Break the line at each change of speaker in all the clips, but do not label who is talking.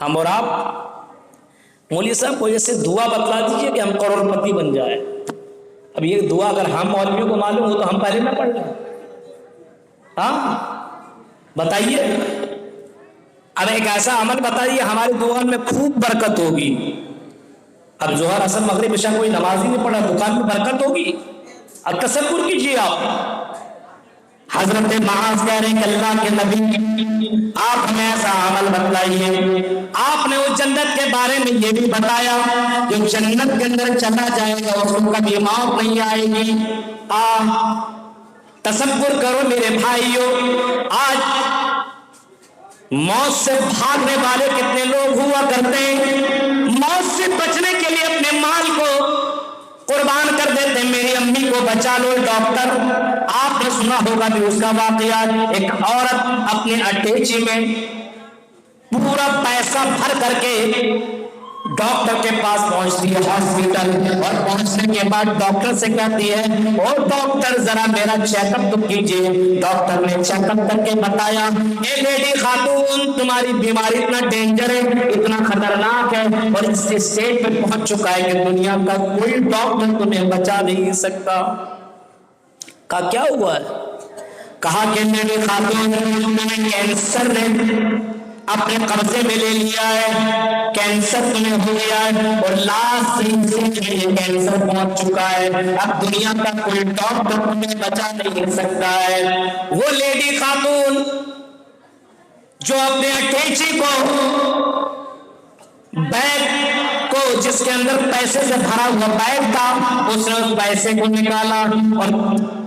ہم اور آپ مولوی صاحب کوئی ایسے دعا بتلا دیجئے کہ ہم کروڑپتی بن جائے. اب یہ دعا اگر ہم مولویوں کو معلوم ہو تو ہم پہلے نہ پڑھ لیں. ہاں بتائیے. اب ایک ایسا عمل بتائیے ہماری دکان میں خوب برکت ہوگی. اب ظہر اثر مغرب عشاء کوئی نماز ہی نہیں پڑھا, دکان میں برکت ہوگی. اب تصور کیجیے آپ, حضرت معاذ کہہ رہے ہیں کہ اللہ کے نبی آپ ہمیں ایسا عمل بتلائیے. آپ نے اس جنت کے بارے میں یہ بھی بتایا جو جنت کے اندر چلا جائے گا اس کو کبھی موت نہیں آئے گی. تصور کرو میرے بھائیوں, آج موت سے بھاگنے والے کتنے لوگ ہوا کرتے ہیں, موت سے بچنے کے لیے اپنے مال کو قربان کر دیتے ہیں. میری امی کو بچا لو ڈاکٹر, آپ نے سنا ہوگا بھی اس کا واقعہ. ایک عورت اپنے اٹیچی میں پورا پیسہ بھر کر کے ڈاکٹر کے پاس پہنچتی ہے ہاسپٹل, اور پہنچنے کے بعد ڈاکٹر سے کہتی ہے او ڈاکٹر ذرا میرا چیک اپ تو کیجیے. ڈاکٹر نے چیک اپ کر کے بتایا اے لیڈی خاتون تمہاری بیماری اتنا ڈینجر ہے, اتنا خطرناک ہے, اور اس اسٹیج پہ پہنچ چکا ہے کہ دنیا کا کوئی ڈاکٹر تمہیں بچا نہیں سکتا. کہا کیا ہوا ہے؟ کہا کہ لیڈی خاتون تمہیں کینسر نے اپنے قبضے میں لے لیا ہے, کینسر تمہیں ہو گیا ہے, اور لاسٹ اسٹیج میں یہ کینسر پہنچ چکا ہے. اب دنیا کا کوئی ڈاکٹر تمہیں بچا نہیں سکتا ہے. وہ لیڈی خاتون جو اپنے اٹیچی کو بیگ کو جس کے اندر پیسے سے بھرا ہوا بیگ تھا, اس نے اس پیسے کو نکالا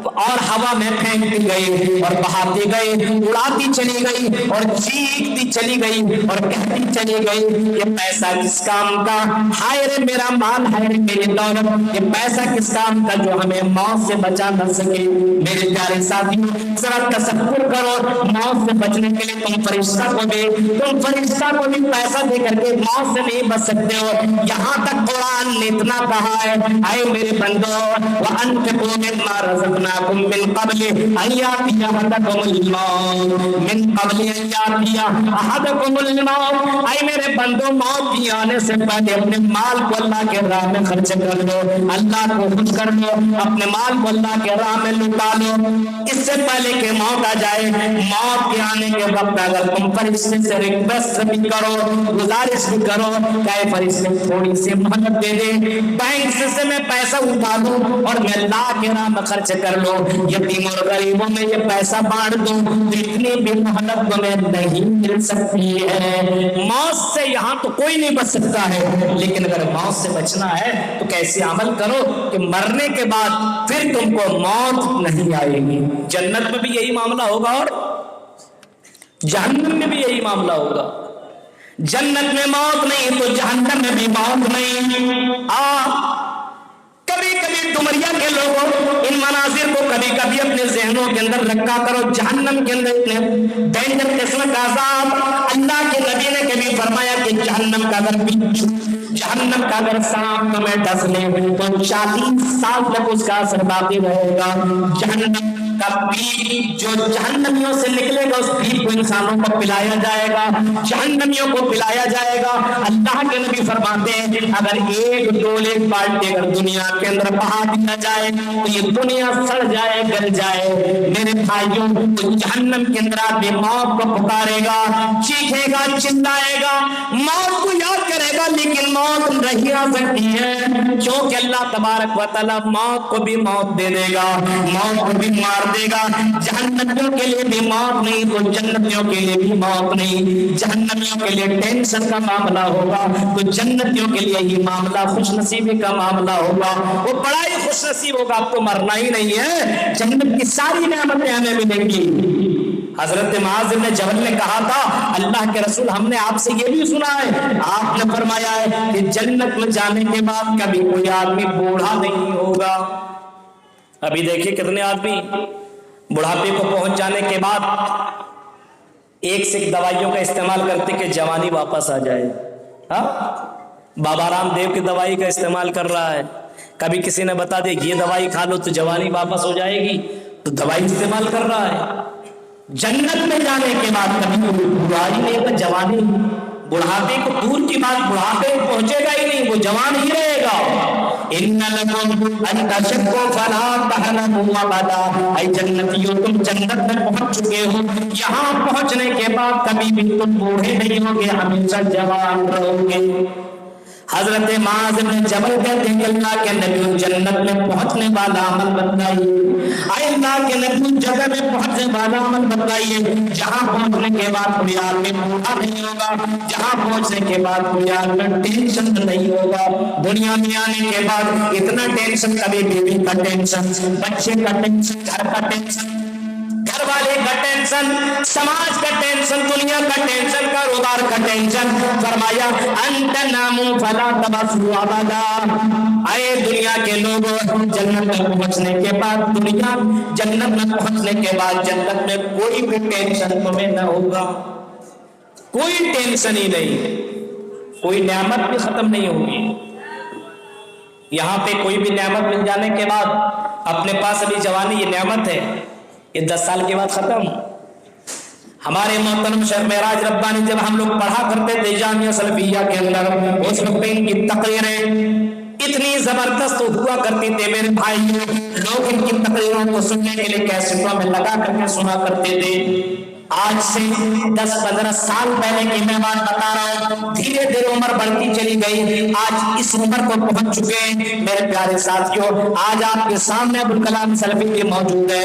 اور ہوا میں پھینکتی گئی اور بہاتی گئی, اڑاتی چلی گئی اور چیختی چلی گئی اور کہتی چلی گئی یہ پیسہ کس کام کا, ہائے رے میرا مال, ہائے رے میری دولت, یہ پیسہ کس کام کا جو ہمیں موت سے بچا نہ سکے. میرے پیارے ساتھیوں ذرا تصور کرو, موت سے بچنے کے لیے تم فرشتہ کو بھی پیسہ دے کر کے موت سے نہیں بچ سکتے ہو. یہاں تک قرآن نے اتنا کہا ہے اے میرے بندو وَأَنفِقُوا مِمَّا رَزَقْنَاكُم مِّن قَبْلِ أَن يَأْتِيَ أَحَدَكُمُ الْمَوْتُ مِن قَبْلِ أَن يَأْتِيَ أَحَدَكُمُ الْمَوْتُ. اے میرے بندو موت کی آنے سے پہلے اپنے مال کو اللہ کے راہ میں خرچ کر لو, اللہ کو خوش کر لو, اپنے مال کو اللہ کے راہ میں لٹا لو اس سے پہلے کہ موت آ جائے. موت کے آنے کے وقت اگر تم فرشتے سے ریکویسٹ بھی کرو, گزارش بھی کرو کہ فرشتے تھوڑی سی مہلت دے دے, بینک سے میں پیسہ اٹھا دوں اور میں اللہ کے راہ میں خرچ کر لو, یتیموں اور غریبوں میں یہ پیسہ بانٹ دوں, اتنی بھی مہلت تمہیں نہیں مل سکتی ہے. موت سے یہاں تو کوئی نہیں بچ سکتا ہے, لیکن اگر موت سے بچنا ہے تو کیسے عمل کرو کہ مرنے کے بعد پھر تم کو موت نہیں آئے گی. جنت میں بھی یہی معاملہ ہوگا اور جہنم میں بھی یہی معاملہ ہوگا. جنت میں موت نہیں تو جہنم میں بھی موت نہیں. کبھی کبھی ڈمریا کے لوگوں ان مناظر کو کبھی کبھی اپنے ذہنوں کے اندر رکھا کرو. جہنم کے اندر اتنے ڈینجر قسم کا عذاب, اللہ کے نبی نے کبھی فرمایا کہ جہنم کا اگر سانپ تمہیں ڈس لے تو 40 سال تک اس کا اثر باقی رہے گا. جہنم کا پیپ جو جہنمیوں سے نکلے گا اس پیپ کو انسانوں کو پلایا جائے گا, جہنمیوں کو پلایا جائے گا. اللہ کے نبی فرماتے ہیں اگر ایک ڈولے بالٹی اگر دنیا کے اندر بہا دیا جائے تو یہ دنیا سڑ جائے, گل جائے. میرے بھائیوں جہنم کے اندر آدمی موت کو پکارے گا, چیخے گا, چلائے گا, موت کو یاد کرے گا, لیکن موت نہیں آ سکتی ہے کیونکہ اللہ تبارک و تعالی موت کو بھی موت دے دے گا, موت کو بھی مار دے گا. جہنمیوں کے لیے بھی موت نہیں تو جنتیوں کے لیے بھی موت نہیں. جہنمیوں کے لیے ٹینشن کا معاملہ ہوگا تو جنتیوں کے لیے یہ معاملہ خوش نصیبی کا معاملہ ہوگا. وہ بڑا ہی خوش نصیب ہوگا, آپ کو مرنا ہی نہیں ہے, جنت کی ساری نعمتیں ہمیں ملیں گی. حضرت معاذ بن جبل نے کہا تھا اللہ کے رسول ہم نے آپ سے یہ بھی سنا ہے, آپ نے فرمایا ہے کہ جنت میں جانے کے بعد کبھی کوئی آدمی بوڑھا نہیں ہوگا. ابھی دیکھیں کتنے آدمی بڑھاپے کو پہنچ جانے کے بعد ایک سے ایک دوائیوں کا استعمال کرتے کہ جوانی واپس آ جائے. بابا رام دیو کی دوائی کا استعمال کر رہا ہے, کبھی کسی نے بتا دیا یہ دوائی کھا لو تو جوانی واپس ہو جائے گی تو دوائی استعمال کر رہا ہے. جنت میں جانے کے بعد کبھی برائی نہیں ہوگا, جوانی बुढ़ापे को दूर की बात, बुढ़ापे में पहुंचेगा ही नहीं, वो जवान ही रहेगा। इन्ना लकुम अन तशक्कु फला तहलमु अबदा, ऐ जन्नतियों तुम जन्नत में पहुंच चुके हो, यहाँ पहुंचने के बाद कभी भी तुम बूढ़े नहीं होगे, हमेशा जवान रहोगे। हजरत माज़ इब्न जबल कहते हैं अल्लाह के नबी जन्नत में पहुंचने वाला अमल बताइए, अल्लाह के नबी जगह में पहुंचने वाला अमल बताइए जहां पहुंचने के बाद कोई आदमी बूढ़ा नहीं होगा, जहां पहुंचने के बाद कोई आदमी टेंशन नहीं होगा। दुनिया में आने के बाद इतना टेंशन, कभी बीवी का टेंशन, बच्चे का टेंशन, घर का टेंशन, घर वाले का टेंशन, समाज का टेंशन, दुनिया का टेंशन, कारोबार का टेंशन। फरमाया अंत नामु फला तबसु अबदा, आए दुनिया के लोग जन्नत में पहुंचने के बाद, दुनिया जन्नत में पहुंचने के बाद जन्नत में कोई भी टेंशन तुम्हें न होगा, कोई टेंशन ही नहीं, कोई नेमत भी खत्म नहीं होगी। यहाँ पे कोई भी नेमत मिल जाने के बाद अपने पास अभी जवानी ये नेमत है, ये 10 साल के बाद खत्म। हमारे मोहतरम शेख मेराज रब्बानी जब हम लोग पढ़ा करते थे जामिया सलफिया के अंदर, उस वक्त इनकी तकरीरें इतनी जबरदस्त हुआ करती थे मेरे भाई, लोग इनकी तकरीरों को सुनने के लिए कैसेटों में लगा करके सुना करते थे। आज से 10-15 साल पहले की मैं बात बता रहा हूँ, धीरे धीरे उम्र बढ़ती चली गई, आज इस उम्र को पहुंच चुके हैं मेरे प्यारे साथियों। आज आपके सामने अबुल कलाम सलफी भी मौजूद है।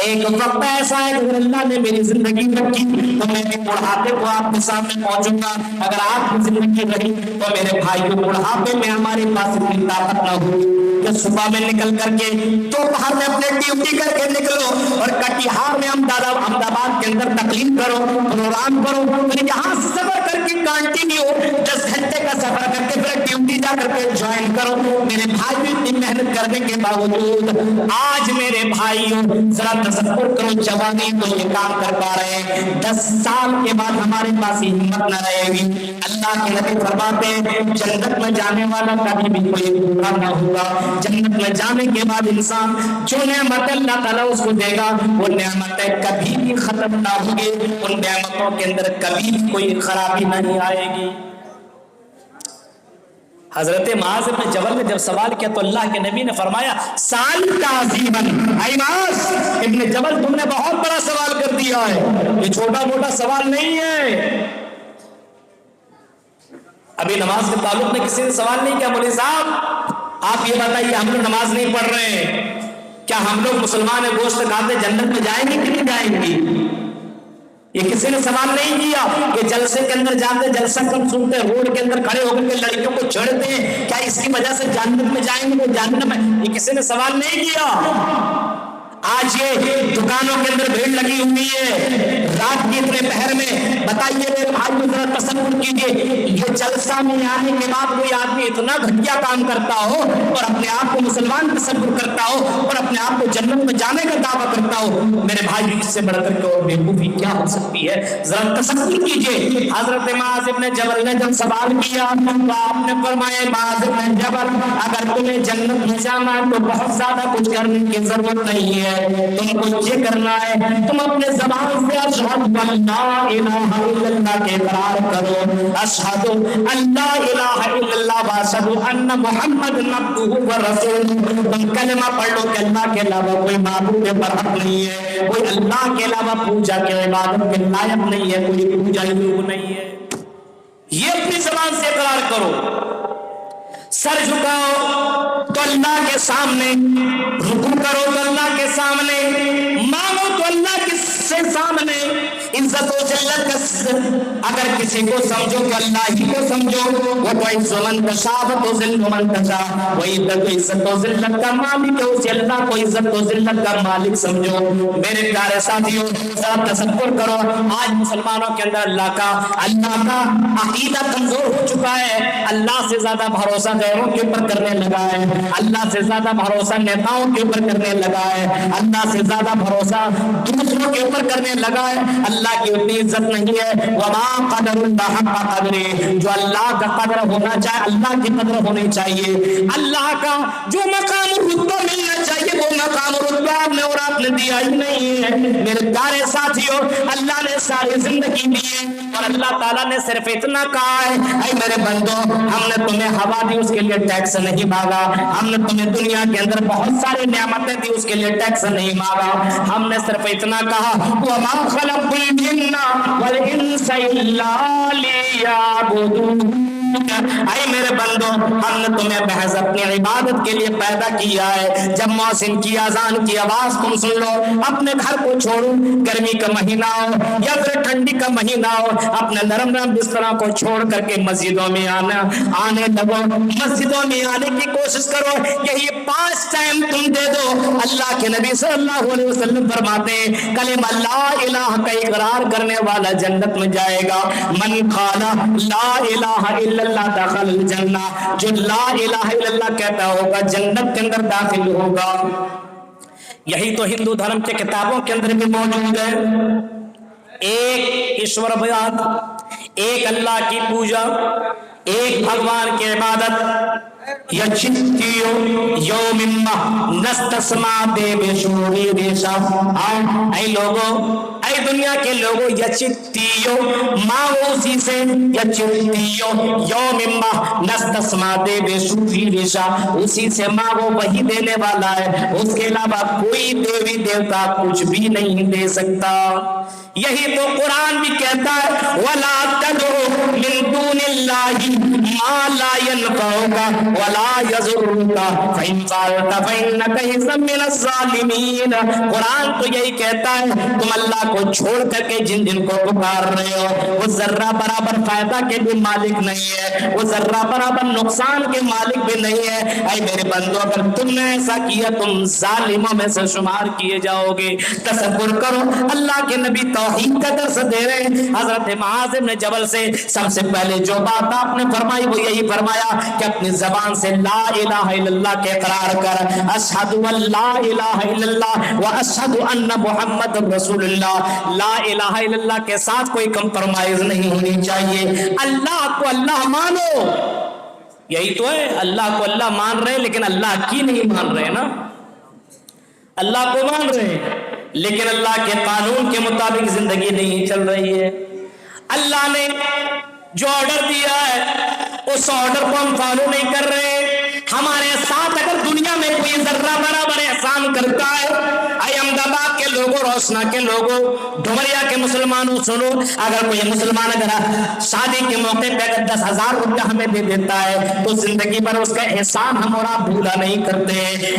एक वक्त ऐसा है अगर अल्लाह ने मेरी जिंदगी रखी तो मैं भी बुढ़ापे को आपके सामने पहुंचूंगा, अगर आपकी जिंदगी रही तो मेरे भाइयों बुढ़ापे में हमारे पास इतनी ताकत न होगी कि सुबह में निकल करके दोपहर में अपने ड्यूटी करके निकलो और कटिहार में अहमदाबाद के अंदर तकलीफ करो, प्रोग्राम करो, फिर यहाँ से सफर करके कंटिन्यू 10 घंटे का सफर करके फिर ड्यूटी जा करके ज्वाइन करो। मेरे भाई भी इतनी मेहनत करने के बावजूद आज मेरे भाइयों जरा तसव्वुर करो, जवानी तो ये काम कर पा रहे हैं, 10 साल के बाद हमारे पास हिम्मत न रहेगी। अल्लाह के नबी फरमाते हैं जन्नत में जाने वाला कभी भी कोई बुरा ना होगा। जन्नत में जाने के बाद इंसान जो नेमत अल्लाह ताला उसको देगा वो नेमतें कभी भी खत्म ना होगी, उन नेमतों के अंदर कभी भी कोई खराबी नहीं आएगी। हजरत माज़ इब्न जबल ने जब सवाल किया तो अल्लाह के नबी ने फरमाया साल ताज़ीमन, ऐ माज़ इब्न जबल तुमने बहुत बड़ा सवाल कर दिया है, ये छोटा मोटा सवाल नहीं है। अभी नमाज के ताल्लुक में किसी ने सवाल नहीं किया, बोले साहब आप ये बताइए हम लोग नमाज नहीं पढ़ रहे हैं, क्या हम लोग मुसलमान है गोश्त खाते जन्नत में जाएंगे कि नहीं जाएंगे? ये किसी ने सवाल नहीं किया कि जलसे के अंदर जाते, जलसा कब सुनते, रोड के अंदर खड़े होकर के लड़कियों को छेड़ते हैं, क्या इसकी वजह से जन्नत में जाएंगे वो जहन्नम में? ये किसी ने सवाल नहीं किया। आज ये दुकानों के अंदर भीड़ लगी हुई है रात के इतने पहर में, बताइए मेरे भाई जरा तसव्वुर कीजिए, ये जलसा में आने के बाद कोई आदमी इतना घटिया काम करता हो और अपने आप को मुसलमान तसव्वुर करता हो और अपने आप को जन्नत में जाने का दावा करता हो, मेरे भाई इससे बढ़कर के और बेवकूफी क्या हो सकती है? जरा तसव्वुर कीजिए। हजरत माज़ इब्न जबल ने जब सवाल किया तो आपने फरमाया माज़ इब्न जबल अगर तुम्हें जन्नत में जाना तो बहुत ज्यादा कुछ करने की जरूरत नहीं है, तुमको ये करना है तुम अपने ज़बान से अशहदु अल्ला इलाहा इल्लल्लाह के इकरार करो, अशहदु अल्ला इलाहा इल्लल्लाह व अशहदु अन्ना मुहम्मदन अब्दुहु व रसूलुहु। तुम कलमा पढ़ लो कि अल्लाह के अलावा कोई माबूद बरहक नहीं है, कोई अल्लाह के अलावा पूजा के इबादत के लायक नहीं है, कोई पूजा योग नहीं है, ये अपनी ज़बान से इकरार करो। सर झुकाओ तो अल्लाह के सामने, रुकू करो तो अल्लाह के सामने, मांगो तो अल्लाह के सामने, इज्जत और जिल्लत का अगर किसी को समझो कि अल्लाह ही को समझो, वो तो इज्जत तशाबत और जिल्लत तशा, वही इज्जत और जिल्लत का मालिक है, उसे अल्लाह को इज्जत और जिल्लत का मालिक समझो। मेरे प्यारे साथियों जरा तसव्वुर करो आज मुसलमानों के अंदर अल्लाह का अकीदा कमजोर हो चुका है, अल्लाह से ज्यादा भरोसा गैरों के ऊपर करने लगा है, अल्लाह से ज्यादा भरोसा नेताओं के ऊपर करने लगा है, अल्लाह से ज्यादा भरोसा दूसरों के ऊपर करने लगा है, अल्लाह अल्लाह की उतनी इज्जत नहीं है। वमा क़दरुल्लाह हक़्क़ क़द्रिही, जो अल्लाह का कदर होना चाहिए, अल्लाह की कदर होनी चाहिए। अल्लाह का जो मकाम रुतबा मिलना चाहिए वो मकाम रुतबा आपने और आपने दिया ही नहीं है। मेरे प्यारे साथियों, अल्लाह ने सारी जिंदगी दी है और अल्लाह ताला ने सिर्फ इतना कहा है, ऐ मेरे बंदो, हमने तुम्हें हवा दी, उसके लिए टैक्स नहीं मांगा। हमने तुम्हें दुनिया के अंदर बहुत सारी नेमतें दी, उसके लिए टैक्स नहीं मांगा। हमने सिर्फ इतना कहा, वमा खलक़्तुल जिन्ना वल इंसा इल्ला लियअबुदून। ऐ मेरे बंदो, हमने तुम्हें महज अपनी इबादत के लिए पैदा किया है। जब मौसिन की अजान की आवाज तुम सुन लो, अपने घर को छोड़ो, गर्मी का महीना हो या फिर ठंडी का महीना हो, अपने नरम नरम बिस्तरों को छोड़ करके मस्जिदों में आने लगो। मस्जिदों में आने की कोशिश करो। यही 5 टाइम तुम दे दो। अल्लाह के नबी सल्लल्लाहु अलैहि वसल्लम फरमाते हैं, कलिमा ला इलाहा का इकरार करने वाला जन्नत में जाएगा। मन खाला ला इलाहा इल्लल्लाह दखल जन्ना, जो ला इलाहा इल्लल्लाह कहता होगा जन्नत के अंदर दाखिल होगा। यही तो हिंदू धर्म के किताबों के अंदर भी मौजूद है। एक ईश्वरवाद, एक अल्लाह की पूजा, एक भगवान की इबादत। यचित्तियो यौमिम्मा नस्तस्मा देवेशूरी देशा। ऐ लोगों, ऐ दुनिया के लोगों, यचित्तियो मांगो उसी से, यचित्तियो यौमिम्मा नस्तस्मा देवेशूरी देशा, उसी से मांगो, वही देने वाला है। उसके अलावा कोई देवी देवता कुछ भी नहीं दे सकता। यही तो कुरान भी कहता है, वला तदउ मिन दूनिल्लाहि मा ला यनफउका वला यज़ुरुका फ़इन फ़अलता फ़इन्नका इज़्ज़म मिनज़ ज़ालिमीन। कुरान तो यही कहता है, तुम अल्लाह को छोड़ करके जिन जिनको पुकार रहे हो, वो जर्रा बराबर फायदा के भी मालिक नहीं है, वो जर्रा बराबर नुकसान के मालिक भी नहीं है। ऐ मेरे बंदो, अगर तुमने ऐसा किया तुम जालिमों में से शुमार किए जाओगे। तसव्वुर करो, अल्लाह के नबी तौहीद का दर्स दे रहे हैं। हजरत मुआज़ इब्न जबल से सबसे पहले जो बात आपने फरमाई वो यही फरमाया कि अपनी जबान से ला इलाहा इल्लल्लाह के इकरार कर, अशहदु अल्ला इलाहा इल्लल्लाह व अशहदु अन्ना मुहम्मदुर रसूलुल्लाह। ला इलाहा इल्लल्लाह के साथ कोई कंप्रोमाइज नहीं होनी चाहिए। अल्लाह को अल्लाह मानो, यही तो है। अल्लाह को अल्लाह मान रहे हैं लेकिन अल्लाह की नहीं मान रहे ना। अल्लाह को मान रहे हैं लेकिन अल्लाह के कानून के मुताबिक जिंदगी नहीं चल रही है। अल्लाह ने जो ऑर्डर दिया है उस ऑर्डर को हम फॉलो नहीं कर रहे। हमारे साथ अगर दुनिया में कोई जर्रा बराबर एहसान करता है, अहमदाबाद के लोगों, रोशना के लोगों, डुमरिया के मुसलमानों, सुनो, अगर कोई मुसलमान अगर शादी के मौके पे अगर 10,000 रुपया हमें दे देता है तो जिंदगी भर उसका एहसान हम और आप भूला नहीं करते।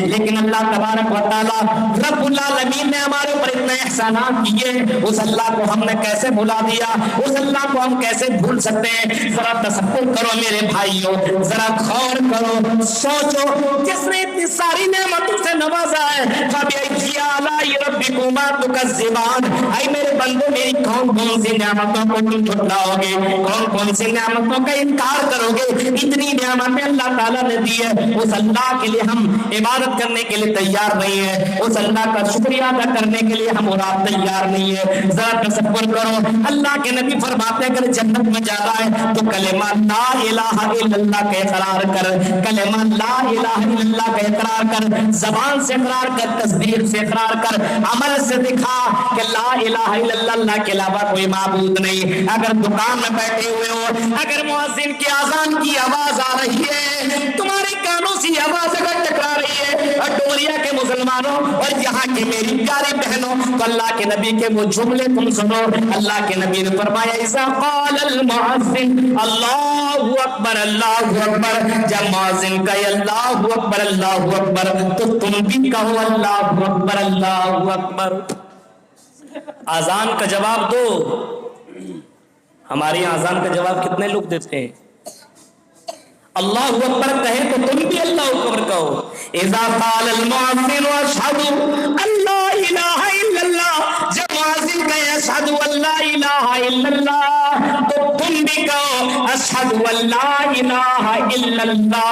लेकिन अल्लाह तबारक व तआला रब्बुल आलमीन ने हमारे ऊपर इतने एहसानात किए, उस अल्लाह को हमने कैसे भुला दिया, उस अल्लाह को हम कैसे भूल सकते हैं। जरा तसव्वुर करो मेरे भाइयों, जरा गौर करो, सोचो, जिसने इतनी सारी नेमतों से नवाजा है। ऐ मेरे बंदो, मेरी कौन कौन सी नेमतों को तुम ठुकराओगे, कौन कौन सी नेमतों का इनकार करोगे। इतनी नेमतें अल्लाह ताला ने दी है, उस अल्लाह के लिए हम इबादत करने के लिए तैयार नहीं है, उस अल्लाह का शुक्रिया अदा करने के लिए हम और आप तैयार नहीं है। जरा तसव्वुर करो, अल्लाह के नबी फरमाते हैं अगर जन्नत में जाना है तो कलेमा ला इलाहा इल्लल्लाह का इकरार कर, कलेमा ला इलाहा इल्लल्लाह का इकरार कर, जबान से इकरार कर, तस्दीक से इकरार कर, अमल से दिखा कि ला इलाहा इल्लल्लाह, अल्लाह के अलावा कोई माबूद नहीं। अगर दुकान में बैठे हुए हो, अगर मुअज्जिन की आजान की आवाज आ रही है, तुम्हारे कानों से आवाज अगर टकरा रही है, और डोरिया के मुसलमानों और यहाँ के मेरी प्यारी बहनों, तो अल्लाह के नबी के वो जुमले तुम सुनो। अल्लाह के नबी ने फरमाया, इज़ा क़ालल मुअज्जिन अल्लाहु अकबर अल्लाहु अकबर, जब मुअज्जिन कहे अल्लाहु अकबर तो तुम भी कहो अल्लाहु अकबर अल्लाहु अकबर। आजान का जवाब दो। हमारे यहाँ आजान का जवाब कितने लोग देते हैं? अल्लाहु अकबर कहे तो तुम भी अल्लाहु अकबर कहो। इज़ा क़ालल मुअज्जिन अशहदु अल्ला इलाहा इल्लल्लाह, जब मुअज्जिन कहे अशहदु अल्ला इलाहा इल्लल्लाह तो तुम भी कहो अशहदु अल्ला इलाहा इल्लल्लाह।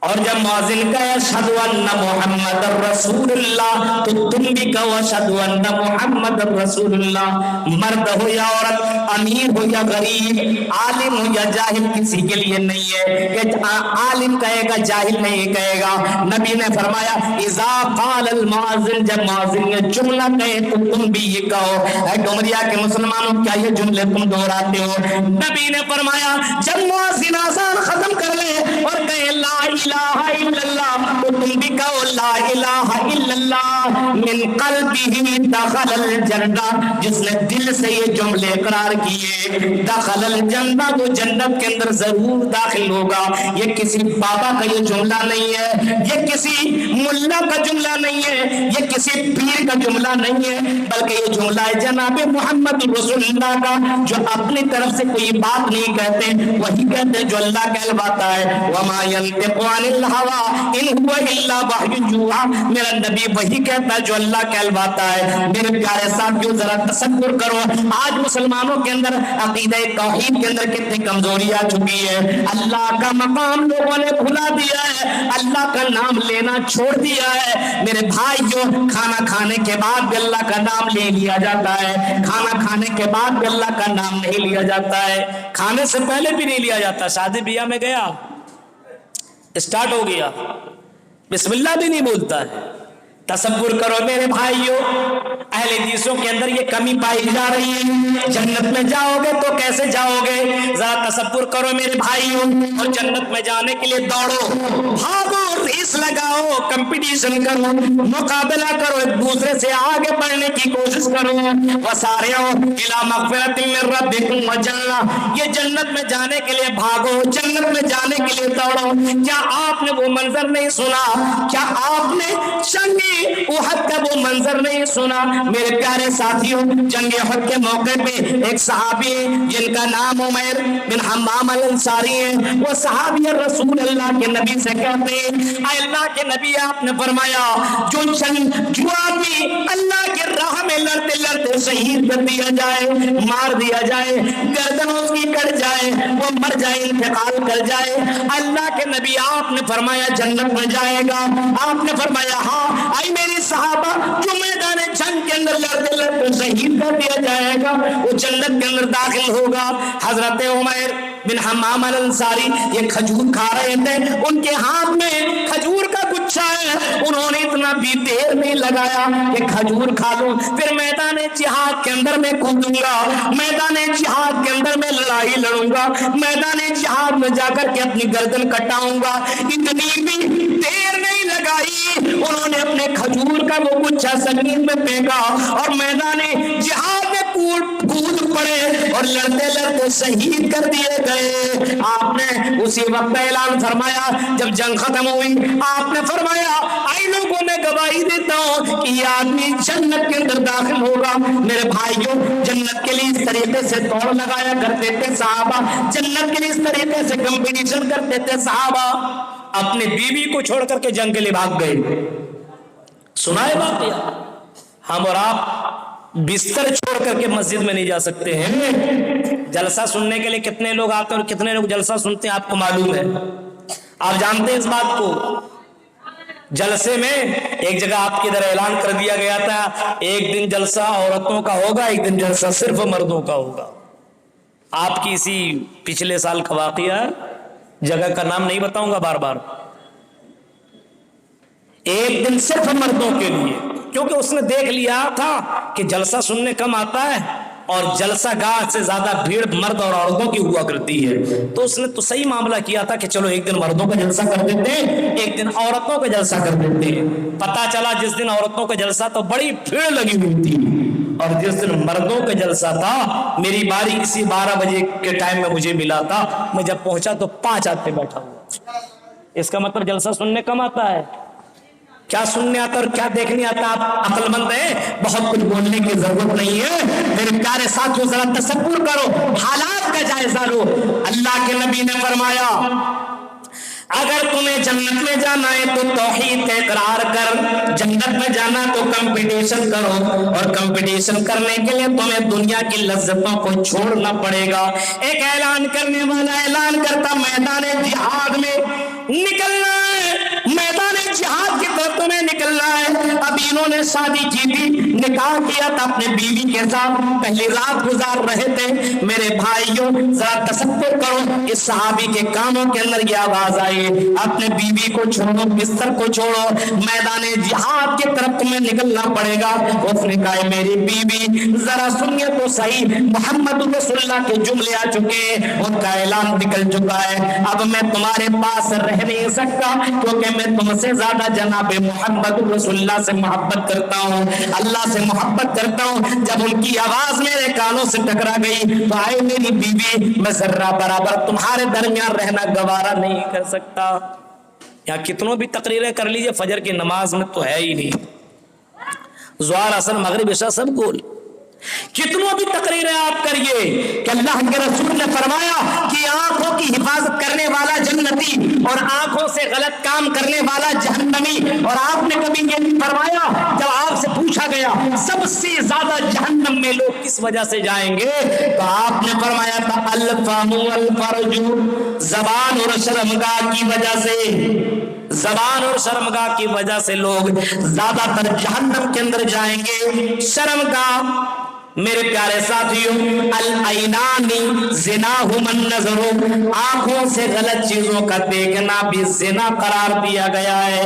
اور جب مؤذن کہے اشہد ان محمد رسول اللہ تو تم بھی کہو اشہد ان محمد رسول اللہ. مرد ہو یا عورت, امیر ہو یا غریب, عالم ہو یا جاہل, کسی کے لیے نہیں ہے کہ عالم کہے گا جاہل نہیں کہے گا. نبی نے فرمایا اذا قال المؤذن, جب مؤذن یہ جملہ کہے تو تم بھی یہ کہو. اے ڈومریا کے مسلمانوں, کیا یہ جملے تم دہراتے ہو؟ نبی نے فرمایا جب مؤذن اذان ختم کر لے اور کہے لا الہ الا اللہ تو تم بھی کہو لا الہ الا اللہ. من قلبہ دخل الجنہ, جس نے دل سے یہ جملے اقرار کیے, دخل الجنہ, وہ جنت کے اندر ضرور داخل ہوگا. یہ کسی بابا کا یہ جملہ نہیں ہے, یہ کسی ملا کا جملہ نہیں ہے, یہ کسی پیر کا جملہ نہیں ہے, بلکہ یہ جملہ ہے جناب محمد رسول اللہ کا, جو اپنی طرف سے کوئی بات نہیں کہتے, وہی کہتے جو اللہ کہلواتا ہے. وما ينطق عن الهوى ان هو الا وحی یوحى, میرا نبی وہی کہتا ہے جو اللہ کہلواتا ہے. میرے پیارے ساتھیوں, ذرا تصور کرو آج مسلمانوں کے اندر عقیدہ توحید کے اندر کتنی کمزوری آ چکی ہے. اللہ کا مقام لوگوں نے بھلا دیا ہے, اللہ کا نام لینا چھوڑ دیا ہے. میرے بھائیوں, کھانا کھانے کے بعد بھی اللہ کا نام لے لیا جاتا ہے, کھانا کھانے کے بعد بھی اللہ کا نام نہیں لیا جاتا ہے, کھانے سے پہلے بھی نہیں لیا جاتا. شادی بیاہ میں گیا, اسٹارٹ ہو گیا, بسم اللہ بھی نہیں بولتا ہے. تصور کرو میرے بھائیوں, اہل حدیثوں کے اندر یہ کمی پائی جا رہی ہے. جنت میں جاؤ گے تو کیسے جاؤ گے؟ ذرا تصور کرو میرے بھائیوں, اور جنت میں جانے کے لیے دوڑو, بھاگو, ریس لگاؤ, کمپٹیشن کرو, مقابلہ کرو, ایک دوسرے سے آگے بڑھنے کی کوشش کرو. وسارعوا الی مغفرۃ من ربکم وجنہ, یہ جنت میں جانے کے لیے بھاگو, جنت میں جانے کے لیے دوڑو. کیا آپ نے وہ منظر نہیں سنا؟ کیا آپ نے جنگ احد کا وہ منظر نہیں سنا؟ میرے پیارے ساتھیوں, جنگ احد کے موقع پہ ایک صحابی جن کا نام عمیر بن حمام الانصاری ہے, وہ صحابی رسول اللہ کے نبی سے کہتے ہیں اے اللہ کے نبی, آپ نے فرمایا جو آدمی اللہ کے راہ میں لڑتے لڑتے شہید کر دیا جائے, مار دیا جائے, گردن اس کی کٹ جائے, وہ مر جائے, انتقال کر جائے, اللہ کے نبی آپ نے فرمایا جنت میں جائے گا. آپ نے فرمایا ہاں. اے میری صحابہ, جو میدان جنگ کے اندر لڑتے لڑتے شہید کر دیا جائے گا وہ جنت کے اندر داخل ہوگا. حضرت عمیر بن حمام الانصاری یہ کھجور کھا رہے تھے, ان کے ہاتھ میں کھجور کا گچھا ہے, انہوں نے اتنا بھی دیر نہیں لگایا کہ کھجور کھا لوں, پھر میدان جہاد کے اندر میں کودوں گا, میدان جہاد کے اندر میں لڑائی لڑوں گا, میدان جہاد میں جا کر کے اپنی گردن کٹاؤں گا. اتنی بھی دیر نہیں لگائی, انہوں نے اپنے کھجور کا وہ گچھا زمین میں پھینکا اور میدان جہاد میں کود پڑے اور لڑتے لڑتے شہید کر دیے گئے. آپ نے اسی وقت اعلان فرمایا, جب جنگ ختم ہوئی, آپ نے فرمایا اے لوگوں میں گواہی دیتا ہوں کہ یہ آدمی جنت کے اندر داخل ہوگا. میرے بھائیوں, جنت کے لیے اس طریقے سے دوڑ لگایا کرتے تھے صحابہ, جنت کے لیے اس طریقے سے کمپٹیشن کرتے تھے صحابہ. اپنے بیوی کو چھوڑ کر کے جنگ کے لیے بھاگ گئے. سنا ہے بات یہ؟ ہم اور آپ بستر چھوڑ کر کے مسجد میں نہیں جا سکتے ہیں. جلسہ سننے کے لیے کتنے لوگ آتے ہیں اور کتنے لوگ جلسہ سنتے ہیں آپ کو معلوم ہے, آپ جانتے ہیں اس بات کو. جلسے میں ایک جگہ آپ کی ادھر اعلان کر دیا گیا تھا ایک دن جلسہ عورتوں کا ہوگا, ایک دن جلسہ صرف مردوں کا ہوگا. آپ کی اسی پچھلے سال کا واقعہ, جگہ کا نام نہیں بتاؤں گا بار بار, ایک دن صرف مردوں کے لیے, کیونکہ اس نے دیکھ لیا تھا کہ جلسہ سننے کم آتا ہے اور جلسہ گاہ سے زیادہ بھیڑ مرد اور عورتوں کی ہوا کرتی ہے. تو اس نے تو صحیح معاملہ کیا تھا کہ چلو ایک دن مردوں کا جلسہ کر دیتے ہیں, ایک دن عورتوں کا جلسہ کر دیتے ہیں. پتا چلا جس دن عورتوں کا جلسہ تو بڑی بھیڑ لگی ہوئی تھی, اور جس دن مردوں کا جلسہ تھا میری باری اسی 12 بجے کے ٹائم میں مجھے ملا تھا. میں جب پہنچا تو 5 آدمی بیٹھا ہوا. اس کا مطلب جلسہ سننے کم آتا ہے. کیا سننے آتا اور کیا دیکھنے آتا؟ آپ عقل مند ہیں, بہت کچھ بولنے کی ضرورت نہیں ہے. میرے پیارے ساتھیوں, ذرا تصور کرو, حالات کا جائزہ لو. اللہ کے نبی نے فرمایا اگر تمہیں جنت میں جانا ہے تو توحید کا اقرار کر, جنت میں جانا تو کمپٹیشن کرو, اور کمپٹیشن کرنے کے لیے تمہیں دنیا کی لذتوں کو چھوڑنا پڑے گا. ایک اعلان کرنے والا اعلان کرتا میدان جہاد میں نکلنا ہے, انہوں نے شادی کی تھی, نکاح کیا تھا اپنے بیوی کے ساتھ, پہلی رات گزار رہے تھے. میرے بھائیوں ذرا تصور کرو, اس صحابی کے کانوں کے اندر یہ آواز آئی, اپنے بیوی کو چھوڑو, بستر کو چھوڑو, میدان جہاد کی طرف تمہیں نکلنا پڑے گا. اس نے کہا میری بیوی ذرا سنیے تو صحیح, محمد رسول اللہ کے جملے آ چکے, ان کا اعلان نکل چکا ہے, اب میں تمہارے پاس رہ نہیں سکتا کیونکہ میں تم سے زیادہ جناب محمد رسول اللہ سے محبت کرتا ہوں, اللہ سے محبت کرتا ہوں. جب ان کی آواز میرے کانوں سے ٹکرا گئی تو آئے میری بیوی, میں ذرہ برابر تمہارے درمیان رہنا گوارا نہیں کر سکتا. یا کتنوں بھی تقریریں کر لیجئے, فجر کی نماز میں تو ہے ہی نہیں, ظہر عصر مغرب عشاء سب گول. کتنوں بھی تقریریں آپ کریے کہ اللہ کے رسول نے فرمایا کہ آنکھوں کی حفاظت کرنے والا جنتی اور آنکھوں سے غلط کام کرنے والا جہنمی, اور آپ نے کبھی یہ نہیں فرمایا, جب آپ سے پوچھا گیا سب سے زیادہ جہنم میں لوگ کس وجہ سے جائیں گے, تو آپ نے فرمایا تھا الفم والفرج, زبان اور شرمگاہ کی وجہ سے, زبان اور شرمگاہ کی وجہ سے لوگ زیادہ تر جہنم کے اندر جائیں گے. شرمگاہ میرے پیارے ساتھیوں, العینانی زناہم النظر, آنکھوں سے غلط چیزوں کا دیکھنا بھی زنا قرار دیا گیا ہے.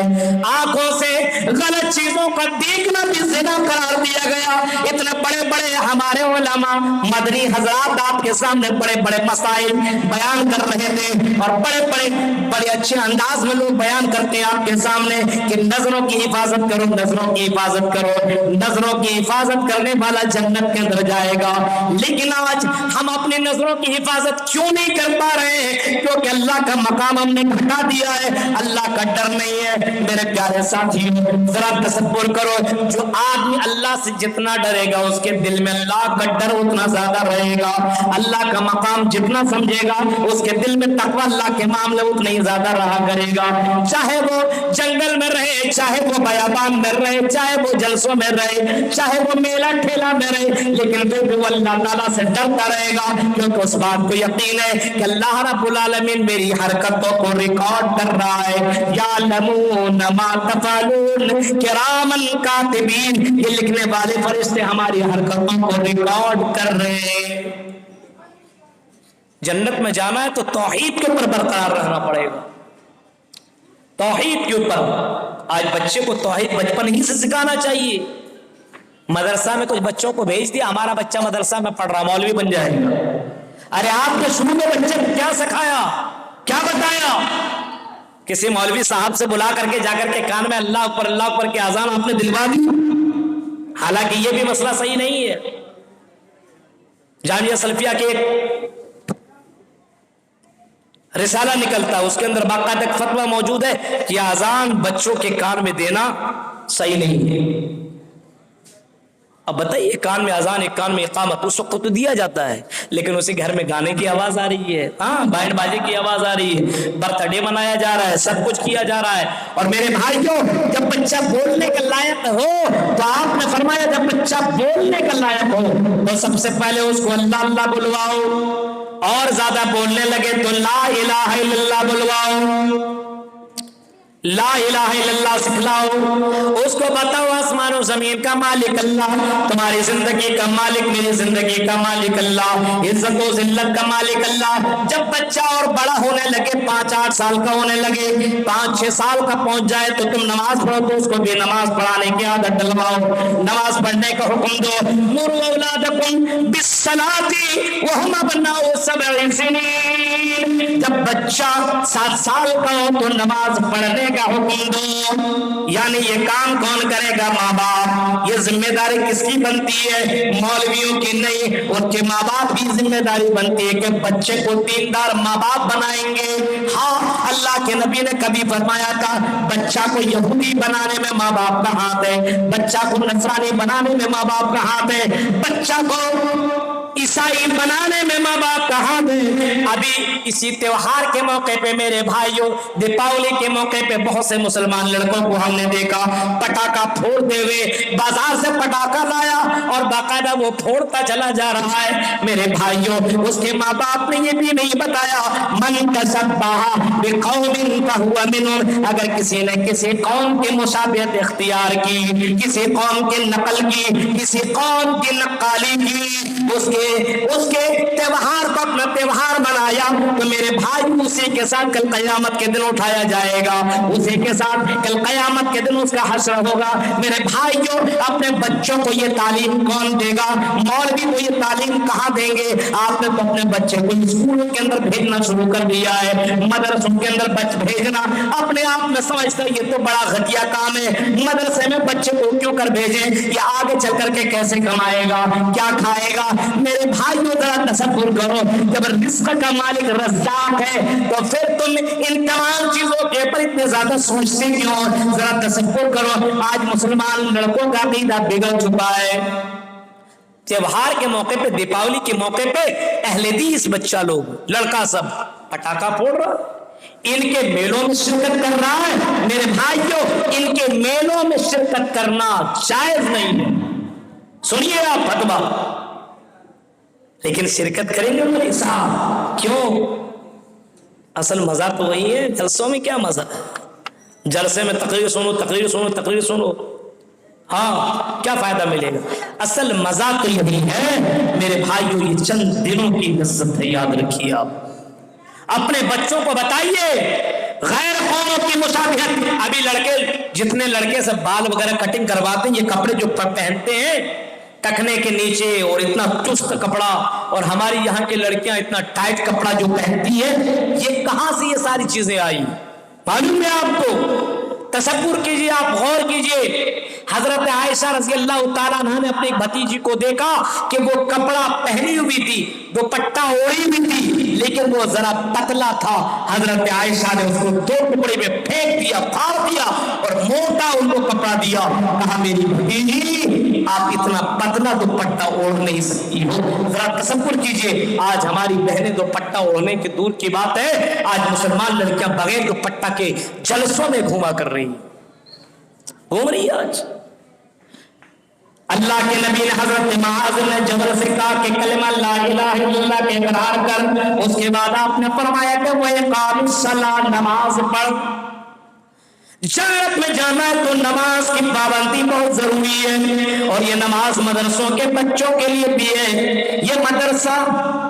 آنکھوں سے غلط چیزوں کا دیکھنا بھی زنا قرار دیا گیا. اتنے بڑے بڑے ہمارے علماء مدنی حضرات آپ کے سامنے بڑے بڑے مسائل بیان کر رہے تھے, اور بڑے اچھے انداز میں لوگ بیان کرتے ہیں آپ کے سامنے کہ نظروں کی حفاظت کرو, نظروں کی حفاظت کرو, نظروں کی حفاظت کرنے والا جنت اندر جائے گا. لیکن آج ہم اپنی نظروں کی حفاظت کیوں نہیں کر پا رہے ہیں؟ کیونکہ اللہ کا مقام ہم نے گھٹا دیا ہے, اللہ کا ڈر نہیں ہے. میرے پیارے ساتھیوں ذرا تصور کرو, جو آدمی اللہ سے جتنا ڈرے گا اس کے دل میں اللہ کا ڈر اتنا زیادہ رہے گا, اللہ کا مقام جتنا سمجھے گا اس کے دل میں تقوی اللہ کے معاملے اتنا ہی زیادہ رہا کرے گا. چاہے وہ جنگل میں رہے, چاہے وہ بیابان میں رہے, چاہے وہ جلسوں میں رہے, چاہے وہ میلہ ٹھیلا میں رہے, لیکن پھر وہ اللہ تعالیٰ سے ڈرتا رہے گا, کیونکہ اس بات کو یقین ہے کہ اللہ رب العالمین میری حرکتوں کو ریکارڈ کر رہا ہے. یعلمون ما تفعلون کراما کاتبین, یہ لکھنے والے فرشتے ہماری حرکتوں کو ریکارڈ کر رہے ہیں. جنت میں جانا ہے تو توحید کے اوپر برقرار رہنا پڑے گا, توحید کے اوپر. آج بچے کو توحید بچپن ہی سے سکھانا چاہیے. مدرسہ میں کچھ بچوں کو بھیج دیا, ہمارا بچہ مدرسہ میں پڑھ رہا, مولوی بن جائے گا. ارے آپ نے شروع میں بچے کو کیا سکھایا, کیا بتایا؟ کسی مولوی صاحب سے بلا کر کے جا کر کے کان میں اللہ اکبر کی اذان آپ نے دلوا دی, حالانکہ یہ بھی مسئلہ صحیح نہیں ہے. جامعہ سلفیہ کے ایک رسالہ نکلتا, اس کے اندر باقاعدہ ایک فتویٰ موجود ہے کہ اذان بچوں کے کان میں دینا صحیح نہیں ہے. اب بتائیے, ایک کان میں اذان ایک کان میں اقامت, اس وقت تو دیا جاتا ہے, لیکن اسی گھر میں گانے کی آواز آ رہی ہے, ہاں بینڈ بازی کی آواز آ رہی ہے, برتھ ڈے منایا جا رہا ہے, سب کچھ کیا جا رہا ہے. اور میرے بھائیوں جب بچہ بولنے کا لائق ہو تو آپ نے فرمایا جب بچہ بولنے کا لائق ہو تو سب سے پہلے اس کو اللہ اللہ بلواؤ, اور زیادہ بولنے لگے تو لا الہ الا اللہ بلواؤ, لا الہ الا اللہ سکھلاؤ. اس کو بتاؤ آسمان و زمین کا مالک اللہ, تمہاری زندگی کا مالک, میری زندگی کا مالک اللہ, عزت و ذلت کا مالک اللہ. جب بچہ اور بڑا ہونے لگے, 5-8 سال کا ہونے لگے, 5-6 سال کا پہنچ جائے تو تم نماز پڑھو تو اس کو بھی نماز پڑھانے کی عادت ڈلواؤ, نماز پڑھنے کا حکم دو. مروا اولادکم بالصلاۃ وہم ابناء 7 سنین, جب بچہ 7 سال کا ہو تو نماز پڑھنے کا حکم دو. یعنی یہ کام کون کرے گا؟ ماں باپ. یہ ذمہ داری کس کی بنتی ہے؟ مولویوں کی نہیں, ان کے ماں باپ کی ذمہ داری بنتی ہے کہ بچے کو دیندار ماں باپ بنائیں گے. ہاں اللہ کے نبی نے کبھی فرمایا تھا بچہ کو یہودی بنانے میں ماں باپ کا ہاتھ ہے, بچہ کو نصرانی بنانے میں ماں باپ کا ہاتھ ہے, بچہ کو عیسائی بنانے میں ماں باپ کا ہاتھ ہے. अभी इसी त्योहार के मौके पे मेरे भाइयों, दीपावली के मौके पे बहुत से मुसलमान लड़कों को हमने देखा पटाखा फोड़ते हुए, बाजार से पटाखा लाया और बाकायदा वो फोड़ता चला जा रहा है। मेरे भाइयों, उसके माँ बाप ने ये भी नहीं बताया मन तशब्बहा बिकौमिन फहुवा मिनहुम, अगर किसी ने किसी कौम की मुशाबिहत इख्तियार की, किसी कौम की नकल की, किसी कौम की नक्काली की, उसके त्योहार को अपना त्योहार बनाया, तो मेरे भाई उसी के साथ कल कयामत के दिन उठाया जाएगा, उसी के साथ कल कयामत के दिन उसका हश्र होगा। मेरे भाइयों, अपने बच्चों को ये तालीम कौन देगा? मौलवी को ये तालीम कहाँ देंगे? आपने तो अपने बच्चे को स्कूलों के अंदर भेजना शुरू कर दिया है, मदरसों के अंदर बच्चे भेजना अपने आप में समझता है ये तो बड़ा घटिया काम है, मदरसे में बच्चे को क्यों कर भेजें, ये आगे चल करके कैसे कमाएगा, क्या खाएगा? मेरे भाइयों, जरा तसव्वुर करो, जब रिस्क का मालिक रज़्ज़ाक़ है तो फिर तुम इन तमाम चीजों के ऊपर इतने ज्यादा सोचते क्यों? जरा तसव्वुर करो, आज मुसलमान लड़कों का अकीदा बिगड़ चुका है। त्योहार के मौके पे, दीपावली के मौके पे अहले हदीस बच्चा लोग, लड़का सब पटाखा फोड़ रहा, इनके मेलों में शिरकत कर रहा है। मेरे भाइयों, इनके मेलों में शिरकत करना जायज नहीं है, सुनिए आप फतवा, लेकिन शिरकत करेंगे मेरे साहब, क्यों? असल मजा तो वही है, जलसों में क्या मजा है? जलसे में तकरीर सुनो, तकरीर सुनो, तकरीर सुनो, हाँ क्या फायदा मिलेगा? असल मजा तो यही है मेरे भाइयों, ये चंद दिनों की लज्जत है, याद रखिए आप। अपने बच्चों को बताइए गैर कौमों की मुशाबिहत। अभी लड़के, जितने लड़के सब बाल वगैरह कटिंग करवाते हैं, ये कपड़े जो पहनते हैं टखने के नीचे और इतना चुस्त कपड़ा, और हमारी यहाँ की लड़कियां इतना टाइट कपड़ा जो पहनती है, ये कहां से ये सारी चीजें आई मालूम है आपको? तसव्वुर कीजिए, आप गौर कीजिए। हजरत आयशा रज़ी अल्लाह तआला अन्हा ने अपने एक भतीजी को देखा कि वो कपड़ा पहनी हुई थी, दुपट्टा ओढ़ी हुई थी, लेकिन वो जरा पतला था। हजरत आयशा ने उसको दो टुकड़े में फेंक दिया, फाड़ दिया और मोटा उनको कपड़ा दिया। कहा मेरी भतीजी, आप इतना पतला दुपट्टा ओढ़ नहीं सकती हो। जरा तसव्वुर कीजिए, आज हमारी बहनें दुपट्टा ओढ़ने की दूर की बात है, आज मुसलमान लड़कियां बगैर दुपट्टा के जलसों में घूमा कर रही, घूम रही आज। अल्लाह के नबी ने हजरत मुआज़ ने जबर से कहा कि कलिमा ला इलाहा इल्लल्लाह के इकरार कर। उसके बाद आपने फरमाया कि वो इक़ामिस सलाह, नमाज पढ़। जन्नत में जाना है तो नमाज की पाबंदी बहुत जरूरी है, और ये नमाज मदरसों के बच्चों के लिए भी है, ये मदरसा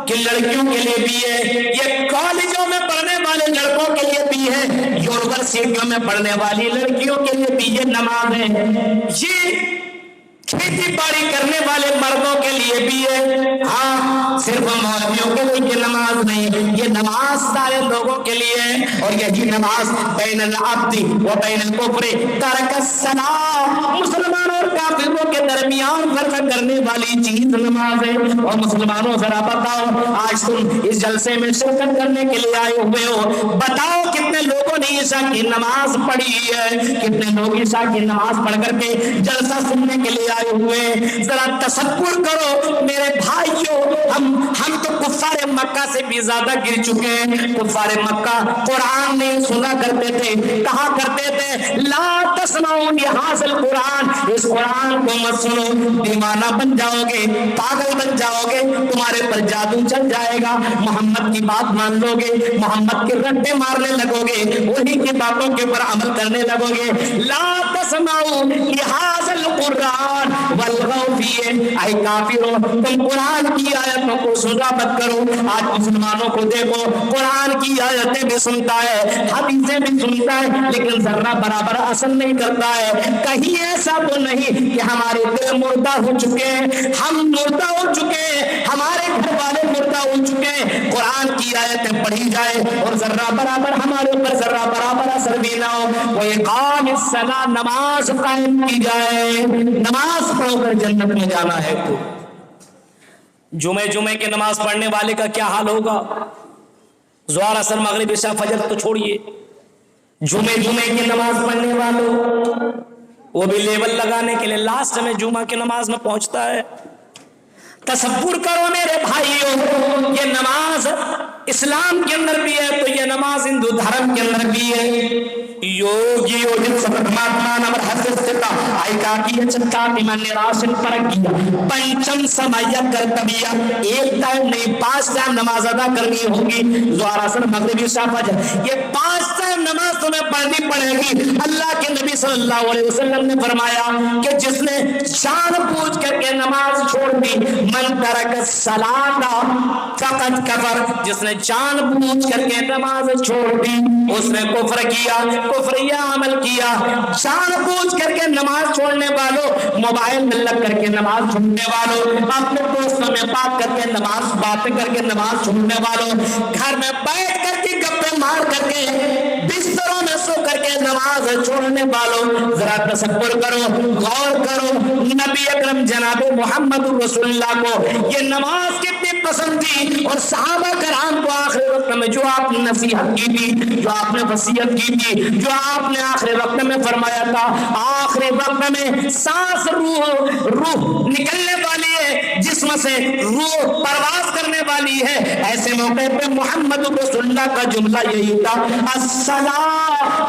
की लड़कियों के लिए भी है, ये कॉलेजों में पढ़ने वाले लड़कों के लिए भी है, यूनिवर्सिटियों में पढ़ने वाली लड़कियों के लिए भी ये नमाज है, ये खेती बाड़ी करने वाले मर्दों के लिए भी है। हाँ, सिर्फ मौलवियों के लिए ये नमाज नहीं, ये नमाज सारे लोगों के लिए है, और यही नमाज बैनल अब्दी व बैनल कुफ्री तरकस सलाह, मुसलमानों और काफिरों के दरमियान फर्क करने वाली चीज नमाज है। और मुसलमानों जरा बताओ, आज तुम इस जलसे में शिरकत करने के लिए आए हुए हो, बताओ कितने लोगों ने ईशा की नमाज पढ़ी है? कितने लोग ईशा की नमाज पढ़ करके जलसा सुनने के लिए आए हुए? जरा तसव्वुर करो मेरे भाइयों, हम तो कुफ्फारे मक्का से भी ज्यादा गिर चुके हैं। कुफ्फारे मक्का कुरान नहीं सुना करते थे, कहा करते थे ला तस्माऊ लिहाज़िल कुरान, इस कुरान को मत सुनो, दीवाना बन जाओगे, पागल बन जाओगे, तुम्हारे पर जादू चल जाएगा, मोहम्मद की बात मान लोगे, मोहम्मद के रट्टे मारने लगोगे, उन्हीं की बातों के ऊपर अमल करने लगोगे। ला तस्माऊ लिहाज़िल कुरान वल्गौ फीहि, ऐ काफिरों, तुम कुरान की आयतों को सुना मत करो। आज मुसलमानों को देखो, कुरान की आयतें भी सुनता है, हदीसें भी सुनता है, लेकिन जर्रा बराबर असर नहीं करता है। कहीं ऐसा तो नहीं कि हमारे दिल मुर्दा हो चुके हैं, हम मुर्दा हो चुके हैं, हमारे घर वाले मुर्दा हो चुके हैं, कुरान की आयतें पढ़ी जाए और जर्रा बराबर हमारे ऊपर जर्रा बराबर असर भी ना हो। वो इक़ामिस सलाह, नमाज कायम की जाए, नमाज पढ़कर जन्नत में जाना है। तो जुमे की नमाज पढ़ने वाले का क्या हाल होगा? ज़ोहर असर मगरिब इशा फजर तो छोड़िए, जुमे की नमाज पढ़ने वालों, वो भी लेवल लगाने के लिए लास्ट में जुमा की नमाज में पहुंचता है। तसव्वुर करो मेरे भाइयों, ये नमाज اسلام کے اندر بھی ہے تو یہ نماز ہندو دھرم کے اندر بھی ہے. ಯೋಗಿ ಯೋಗಿ ಪರಮಾತ್ಮ ನಮರ ಹಸಿಸ್ತಿದ್ದ ಐಕಾಕಿಯ ಚಕ್ಕಾತಿ ಮನ್ನೆ ರಾಶನ್ ಪರಗಿಯ पंचम समय कर्तव्य एक टाइम नहीं 5 टाइम नमाज अदा करनी होगी. ज़ोहर असर मगरिब इशा फजर ये 5 टाइम नमाज तुम्हें पढ़नी पड़ेगी. अल्लाह के नबी सल्लल्लाहु अलैहि वसल्लम ने फरमाया कि जिसने जानबूझ करके नमाज छोड़ दी मन तरक सलाता फकत कफर, जिसने जानबूझ करके नमाज छोड़ दी उसने कुफ्र किया, कुफ्रिया अमल किया. जानबूझ करके नमाज छोड़ने वालों, मोबाइल में लग करके नमाज छोड़ने वालों, अपने दोस्तों में बात करके नमाज बातें करके नमाज छोड़ने वालों, घर में बैठ करके गप्पे मार करके बिस्तरों में सो करके नमाज छोड़ने वालों, जरा तसव्वुर करो, गौर करो नबी अकरम जनाब मोहम्मद रसूलुल्लाह को ये नमाज कितनी पसंद थी. और सहाबा कराम को आखिरी वक्त में जो आपने नसीहत की थी, जो आपने वसीयत की थी, जो आपने आखिरी वक्त में फरमाया था, आखिरी वक्त में सांस रूह निकलने वाली है, जिस्म से रूह परवाज करने वाली है, ऐसे मौके पे मोहम्मद रसूलुल्लाह का जुमला यही था अस्सला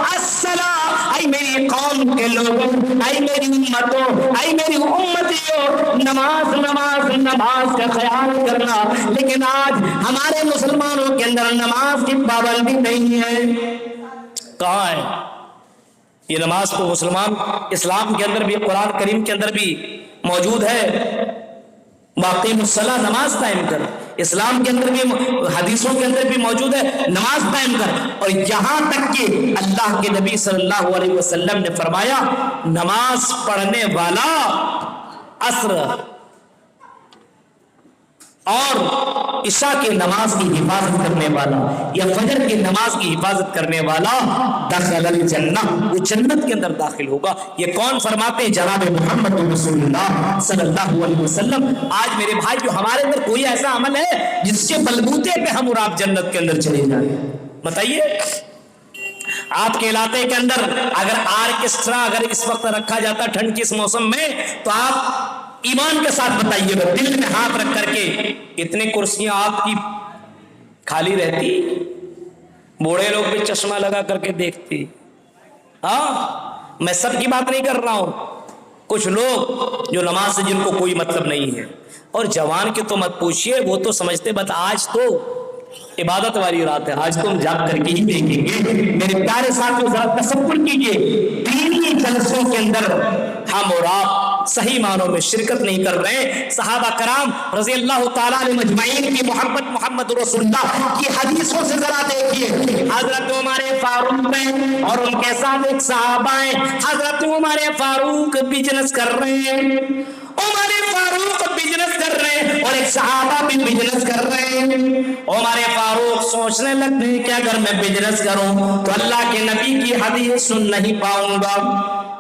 अस्सला. ऐ मेरी कौम के लोगों, ऐ मेरी उम्मतों, ऐ मेरी उम्मतियों, नमाज नमाज नमाज का ख्याल करना. लेकिन आज हमारे मुसलमानों के अंदर नमाज की पाबंदी नहीं है. कहाँ है ये नमाज? को मुसलमान इस्लाम के अंदर भी, कुरान करीम के अंदर भी मौजूद है. बाकी मुसल्ला नमाज कायम कर, इस्लाम के अंदर भी हदीसों के अंदर भी मौजूद है नमाज कायम कर. और यहाँ तक कि अल्लाह के नबी सल्लल्लाहु अलैहि वसल्लम ने फरमाया नमाज पढ़ने वाला असर और इशा की नमाज की हिफाजत करने वाला या फजर की नमाज की हिफाजत करने वाला दखलल जन्नह, वो जन्नत के अंदर दाखिल होगा. ये कौन फरमाते हैं? जनाब मोहम्मद रसूलुल्लाह सल्लल्लाहु अलैहि वसल्लम. आज मेरे भाई जो हमारे अंदर कोई ऐसा अमल है जिसके बलबूते पे हम और आप जन्नत के अंदर चले जाए? बताइए. आपके इलाके के अंदर अगर आर्केस्ट्रा अगर इस वक्त रखा जाता ठंड के इस मौसम में, तो आप ईमान के साथ बताइएगा, दिल में हाथ रख करके, इतनी कुर्सियां आपकी खाली रहती? बूढ़े लोग भी चश्मा लगा करके देखती. हाँ, मैं सबकी बात नहीं कर रहा हूं. कुछ लोग जो नमाज से जिनको कोई मतलब नहीं है, और जवान के तो मत पूछिए, वो तो समझते बस आज तो इबादत वाली रात है, आज तुम जाग करके ही देखेंगे. मेरे प्यारे साथियों जरा तसव्वुर कीजिए, दीनी जलसों के अंदर हम और आप सही मानों में शिरकत नहीं कर रहे. सहाबा कराम रज़ी अल्लाह ताला अलैहि मजमईन की मोहब्बत मोहम्मद रसूलुल्लाह की हदीसों से जरा देखिए. हजरत उमर फारूक हैं और उनके साथ एक सहाबा हैं. हजरत उमर फारूक बिजनेस कर रहे हैं, उमर फारूक बिजनेस कर रहे हैं और एक सहाबा भी बिजनेस कर रहे हैं. उमर फारूक सोचने लगते हैं कि अगर मैं बिजनेस करूं तो अल्लाह के नबी की हदीस सुन नहीं पाऊंगा.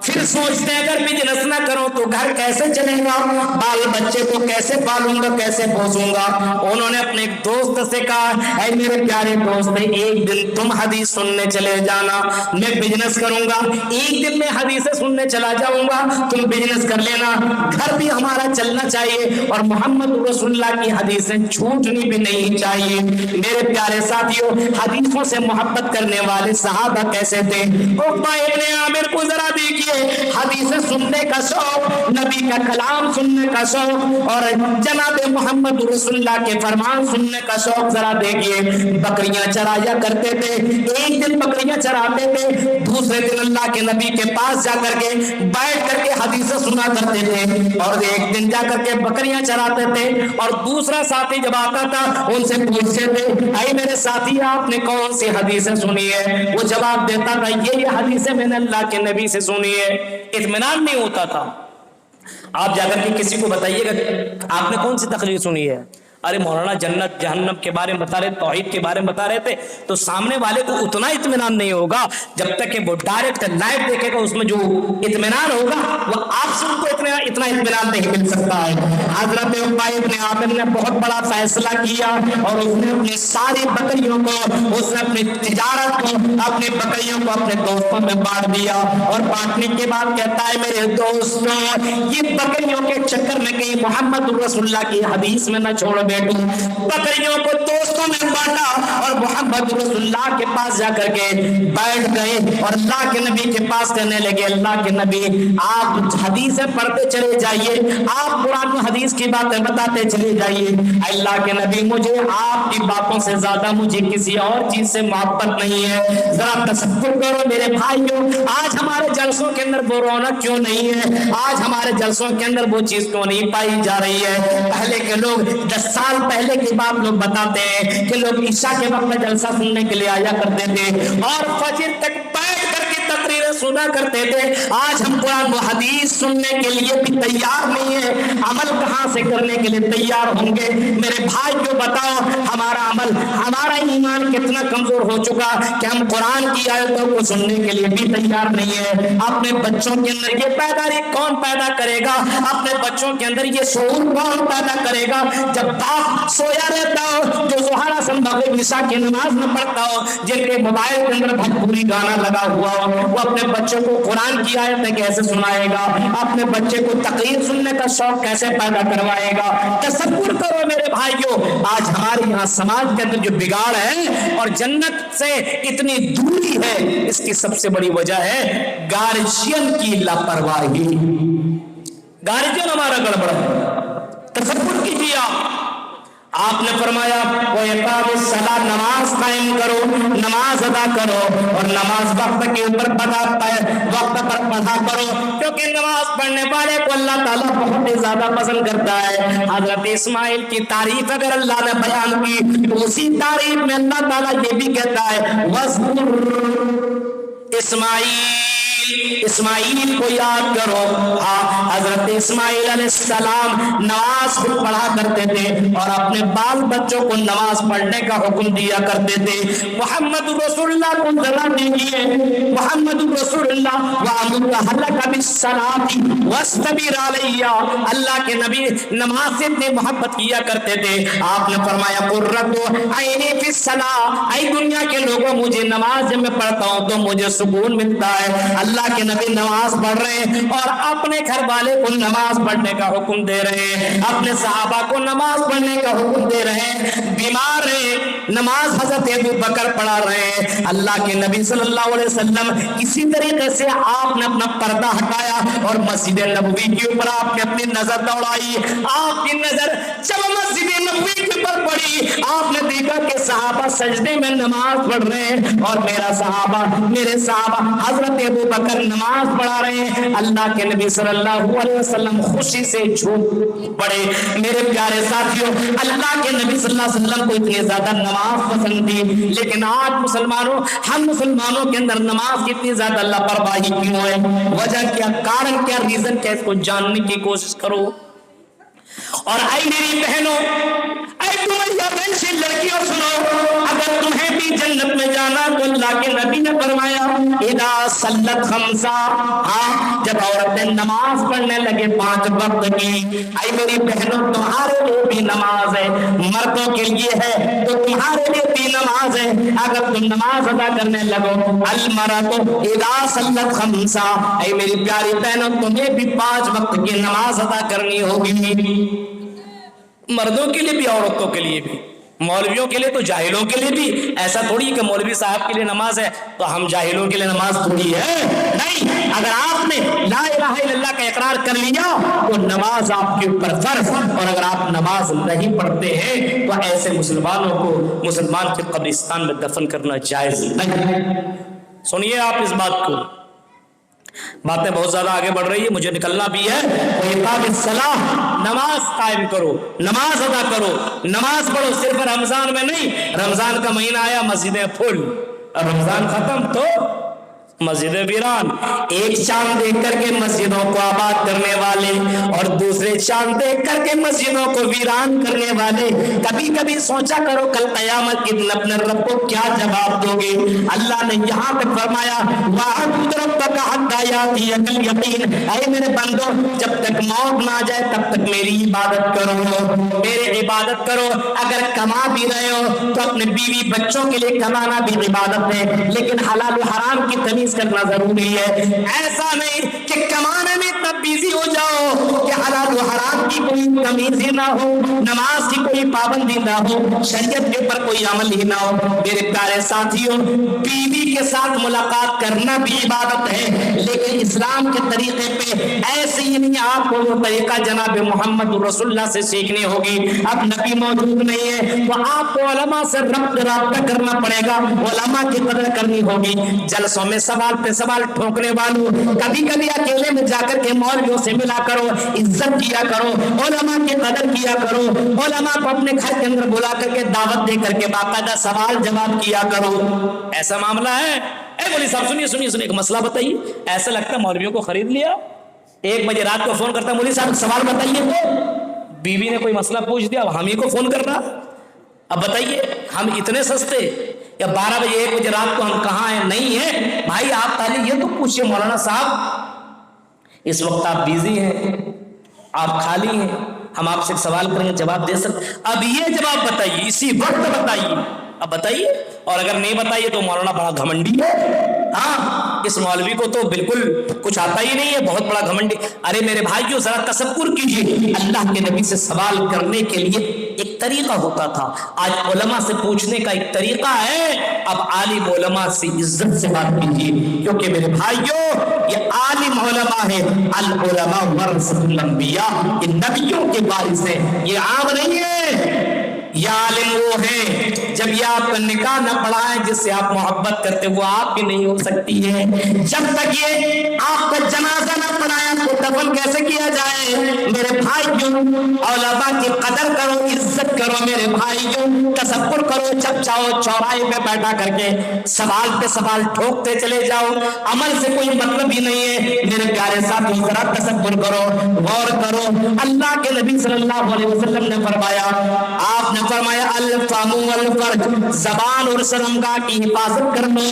फिर सोचते हैं अगर बिजनेस ना करो तो घर कैसे चलेगा, बाल बच्चे को कैसे पालूंगा, कैसे पोसूंगा. उन्होंने अपने एक दोस्त से कहा, ऐ मेरे प्यारे दोस्त, एक दिन तुम हदीस सुनने चले जाना, मैं बिजनेस करूंगा. एक दिन मैं हदीसें सुनने चला जाऊंगा, तुम बिजनेस कर लेना. घर भी हमारा चलना चाहिए और मोहम्मद रसूलुल्लाह की हदीसें छूटनी भी नहीं चाहिए. मेरे प्यारे साथियों, हदीसों से मोहब्बत करने वाले सहाबा कैसे थे? उक़बा इब्न आमिर को जरा देखिए, हदीसें सुनने का शौक, नबी का कलाम सुनने का शौक और जनाब मोहम्मद रसूलुल्लाह के फरमान सुनने का शौक जरा देखिए. बकरियां चराया करते थे. एक दिन बकरियां चराते थे, दूसरे दिन अल्लाह के नबी के पास जाकर के बैठ करके हदीसें सुना करते थे. और एक दिन जाकर के बकरियां चराते थे और दूसरा साथी जब आता था उनसे पूछते थे, ऐ मेरे साथी आपने कौन सी हदीसें सुनी है? वो जवाब देता था, ये हदीसें मैंने अल्लाह के नबी से सुनी है. इत्मीनान नहीं होता था. आप जाकर के किसी को बताइएगा आपने कौन सी तकरीर सुनी है, अरे मौलाना जन्नत जहन्नम के बारे में बता रहे, तौहीद के बारे में बता रहे थे, तो सामने वाले को उतना इत्मीनान नहीं होगा जब तक कि वो डायरेक्ट लाइव देखेगा. उसमें जो इत्मीनान होगा वो आपसे उनको इतना इत्मीनान नहीं मिल सकता है. हजरत उक़बा इब्न आमिर ने बहुत बड़ा फैसला किया और उसने अपनी सारी बकरियों को, उसने अपनी तिजारत को, अपनी बकरियों को अपने दोस्तों में बांट दिया. और बांटने के बाद कहता है, मेरे दोस्तों, ये बकरियों के चक्कर में कहीं मोहम्मद रसूलुल्लाह की हदीस में न छोड़ بیٹوں, بکریوں کو دوستوں میں بانٹا اور محمد رسول اللہ کے پاس جا کر کے بیٹھ گئے اور اللہ کے نبی کے پاس کہنے لگے, اللہ کے نبی آپ حدیثیں پڑھتے چلے جائیے, آپ قرآن و حدیث کی باتیں بتاتے چلے جائیے, اللہ کے نبی مجھے آپ کی باتوں سے زیادہ مجھے کسی اور چیز سے محبت نہیں ہے. ذرا تصور کرو میرے بھائیوں, آج ہمارے جلسوں کے اندر وہ رونق کیوں نہیں ہے, آج ہمارے جلسوں کے اندر وہ چیز کیوں نہیں پائی جا رہی ہے. پہلے کے لوگ 10 سال پہلے کی بات لوگ بتاتے ہیں کہ لوگ عشاء کے وقت میں جلسہ سننے کے لیے آیا کرتے تھے اور فجر تک بیٹھ کر کے تقریریں سنا کرتے تھے. آج ہم قرآن و حدیث سننے کے لیے بھی تیار نہیں ہے, عمل کہاں سے کرنے کے لیے تیار ہوں گے؟ میرے بھائی کو بتاؤ ہمارا عمل, ہمارا ایمان کتنا کمزور ہو چکا کہ ہم قرآن کی آیتوں کو سننے کے لیے بھی تیار نہیں ہے. اپنے بچوں کے اندر یہ بیداری کون پیدا کرے گا, اپنے بچوں کے اندر یہ شعور کون پیدا کرے گا جب باپ سویا رہتا ہو, جو ظہر اثر مغرب عشاء کی نماز میں پڑھتا ہو, جن کے موبائل کے اندر بھوجپوری گانا لگا ہوا ہو, وہ اپنے بچوں کو قرآن کی آیتیں کیسے سنائے گا, اپنے بچے کو تقریر سننے کا شوق کیسے پیدا کروائے گا؟ تصور کرو میرے بھائیوں, آج ہمارے یہاں سماج کے اندر جو بگاڑ ہے اور جنت سے اتنی دوری ہے, اس کی سب سے بڑی وجہ ہے گارجین کی لاپرواہی. گارجین ہمارا گڑبڑ ہے. تصور کیجیے آپ نے فرمایا وہ اقام الصلاۃ, نماز قائم کرو, نماز ادا کرو اور نماز وقت کے اوپر وقت پر پڑھا کرو, کیونکہ نماز پڑھنے والے کو اللہ تعالیٰ بہت ہی زیادہ پسند کرتا ہے. حضرت اسماعیل کی تعریف اگر اللہ نے بیان کی تو اسی تعریف میں اللہ تعالیٰ یہ بھی کہتا ہے وَاذْكُرْ اسماعیل کو یاد کرو. ہاں, حضرت اسماعیل علیہ السلام نماز پڑھا کرتے تھے اور اپنے بال بچوں کو نماز پڑھنے کا حکم دیا کرتے تھے. محمد رسول اللہ کو ذرا دیکھیے, محمد رسول اللہ وَأَمُرْ أَهْلَكَ بِالصَّلَاةِ وَاصْطَبِرْ عَلَيْهَا, اللہ کے نبی نماز سے اتنی محبت کیا کرتے تھے. آپ نے فرمایا قُرَّةُ عَيْنِي فِي الصَّلَاةِ, اے دنیا کے لوگوں مجھے نماز جب میں پڑھتا ہوں تو مجھے سکون ملتا ہے. اللہ کے نبی نماز پڑھ رہے ہیں اور اپنے گھر والے کو نماز پڑھنے کا حکم دے رہے ہیں, اپنے صحابہ کو نماز پڑھنے کا حکم دے رہے ہیں. بیمار ہیں, نماز حضرت ابو بکر پڑھا رہے ہیں. اللہ کے نبی صلی اللہ علیہ وسلم اسی طریقے سے آپ نے اپنا پردہ ہٹایا اور مسجد نبوی کے اوپر آپ نے اپنی نظر دوڑائی. آپ کی نظر جب مسجد نبوی کے اوپر پڑی, آپ نے دیکھا کہ صحابہ سجدے میں نماز پڑھ رہے ہیں اور میرے صحابہ حضرت ابو بکر نماز پڑھا رہے ہیں. اللہ کے نبی صلی اللہ علیہ وسلم خوشی سے جھوم پڑے. میرے پیارے ساتھیوں, اللہ کے نبی صلی اللہ علیہ وسلم کو اتنی زیادہ نماز پسند تھی, لیکن آج ہم مسلمانوں کے اندر نماز کی اتنی زیادہ لاپرواہی کیوں ہے؟ وجہ کیا, کارن کیا, ریزن کیا, اس کو جاننے کی کوشش کرو. اور اے میری بہنوں, اے تمہیں لڑکیوں سنو, اگر تمہیں بھی جنت میں جانا تو اللہ کے نبی نے فرمایا اذا صلت خمسا, ہاں جب عورتیں نماز پڑھنے لگے 5 وقت کی. اے میری بہنوں, تمہارے لیے بھی نماز ہے, مردوں کے لیے ہے تو تمہارے لیے بھی نماز ہے. اگر تم نماز ادا کرنے لگو, المرأۃ اذا صلت خمسا, اے میری پیاری بہنوں تمہیں بھی 5 وقت کی نماز ادا کرنی ہوگی. مردوں کے لیے بھی عورتوں کے لیے بھی, مولویوں کے لیے تو جاہلوں کے لیے بھی. ایسا تھوڑی کہ مولوی صاحب کے لیے نماز ہے تو ہم جاہلوں کے لیے نماز تھوڑی ہے, نہیں. اگر آپ نے لا الہ الا اللہ کا اقرار کر لیا تو نماز آپ کے اوپر فرض, اور اگر آپ نماز نہیں پڑھتے ہیں تو ایسے مسلمانوں کو مسلمان کے قبرستان میں دفن کرنا جائز نہیں. سنیے آپ اس بات کو, باتیں بہت زیادہ آگے بڑھ رہی ہے, مجھے نکلنا بھی ہے. اقام الصلاۃ, نماز قائم کرو, نماز ادا کرو, نماز پڑھو. صرف رمضان میں نہیں, رمضان کا مہینہ آیا مسجدیں پھل, رمضان ختم تو مسجد ویران. ایک چاند دیکھ کر کے مسجدوں کو آباد کرنے والے اور دوسرے چاند دیکھ کر کے مسجدوں کو ویران کرنے والے. کبھی کبھی سوچا کرو کل قیامت کے دن اپنے رب کو کیا جواب دو گے. اللہ نے یہاں پہ فرمایا وَاعْبُدْ رَبَّكَ حَتَّىٰ يَأْتِيَكَ الْيَقِينُ, اے میرے بندو جب تک موت نہ آ جائے تب تک میری عبادت کرو, میرے عبادت کرو. اگر کما بھی رہے ہو تو اپنے بیوی بچوں کے لیے کمانا بھی عبادت ہے, لیکن حلال و حرام کی تمیز کرنا ضروری ہے. ایسا نہیں کہ کمانے میں اتنا بیزی ہو جاؤ کہ حلال و حرام की कोई तमीज ही ना हो, नमाज की कोई पाबंदी ना हो, शरीयत के ऊपर कोई अमल ही ना हो। मेरे प्यारे साथियों, बीवी के साथ मुलाकात करना भी इबादत है, लेकिन इस्लाम के तरीके पे ऐसे ही नहीं। आपको वो तरीका जनाब मोहम्मद रसूलुल्लाह से सीखनी होगी। अब नबी मौजूद नहीं है तो आपको उलमा से रब्ता करना पड़ेगा, उलमा की कदर करनी होगी। जलसों में सवाल पे सवाल ठोकने वालों, कभी कभी अकेले में जाकर के मौलवियों से मिला करो, इज्जत किया करो, उलमा की कदर किया करो, उलमा को अपने घर के अंदर बुला करके दावत दे करके बाकायदा सवाल जवाब किया करो। ऐसा मामला है। ए बोली साहब सुनिए सुनिए सुनिए, एक मसला बताइए। ऐसा लगता है मौलवियों को खरीद लिया। 1 बजे रात को फोन करता है, मौलवी साहब सवाल बताइए। तो बीवी ने कोई मसला पूछ दिया, अब हम ही को फोन करना। अब बताइए हम इतने सस्ते, या 12 बजे 1 बजे रात को हम कहाँ हैं? नहीं है भाई, आप पहले ये तो पूछिए मौलाना साहब इस वक्त आप बिजी हैं, आप खाली हैं, हम आपसे सवाल करेंगे जवाब दे सकते? अब ये जवाब बताइए, इसी वक्त बताइए। अब बताइए, और अगर नहीं बताइए तो मौलाना बड़ा घमंडी है। हाँ, इस मौलवी को तो बिल्कुल कुछ आता ही नहीं है, बहुत बड़ा घमंडी। अरे मेरे भाइयों जरा तसव्वुर कीजिए, अल्लाह के नबी से सवाल करने के लिए एक तरीका होता था, आज उलमा से पूछने का एक तरीका है। अब आलिम उलमा से इज्जत से बात कीजिए, क्योंकि मेरे भाइयों ये आलिम उलमा है। अल उलमा वरसतुल अंबिया, ये नबियों के वारिस है, ये आम नहीं है। या आलिम वो है जब ये आपका निकाह न पढ़ाए जिससे आप मोहब्बत करते, वो आपकी नहीं हो सकती है। जब तक ये आपका जनाजा न पढ़ाया तो दफन कैसे किया जाए? मेरे भाइयों, औलमा की कदर करो, इज्जत करो। मेरे भाइयों, तसव्वुर करो, जब चाहो चौराहे पे बैठा करके सवाल पे सवाल ठोकते चले जाओ, अमल से कोई मतलब ही नहीं है। मेरे प्यारे साथियों जरा तसव्वुर करो, गौर करो। अल्लाह के नबी सल्लल्लाहु अलैहि वसल्लम ने फरमाया, आपने फरमाया अल फामु वल फर्ज, ज़बान और शर्मगाह की हिफाजत करना,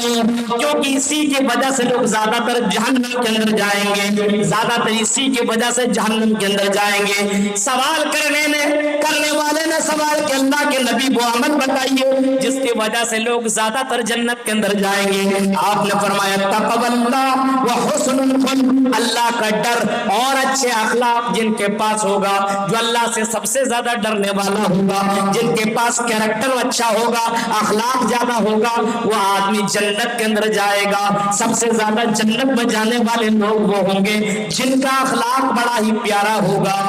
क्योंकि इसी की वजह से लोग ज्यादातर जहन्नम के अंदर जाएंगे, ज्यादातर इसी की वजह से जहन्नम के अंदर जाएंगे। सवाल करने वाले ने सवाल के अल्लाह के नबी वो अमल बताइए जिसकी वजह से लोग ज्यादातर जन्नत के अंदर जाएंगे। आपने फरमाया तक़वल्लाह व हुस्नुल खुल्क, अल्लाह का डर और अच्छे अखलाक जिनके पास होगा, जो अल्लाह से सबसे ज्यादा डरने वाला होगा, जिनके पास कैरेक्टर अच्छा होगा, अखलाक ज्यादा होगा, वो आदमी जन्नत के अंदर जाएगा। सबसे ज्यादा जन्नत में जाने वाले लोग वो होंगे जिनका अखलाक बड़ा ही प्यारा होगा।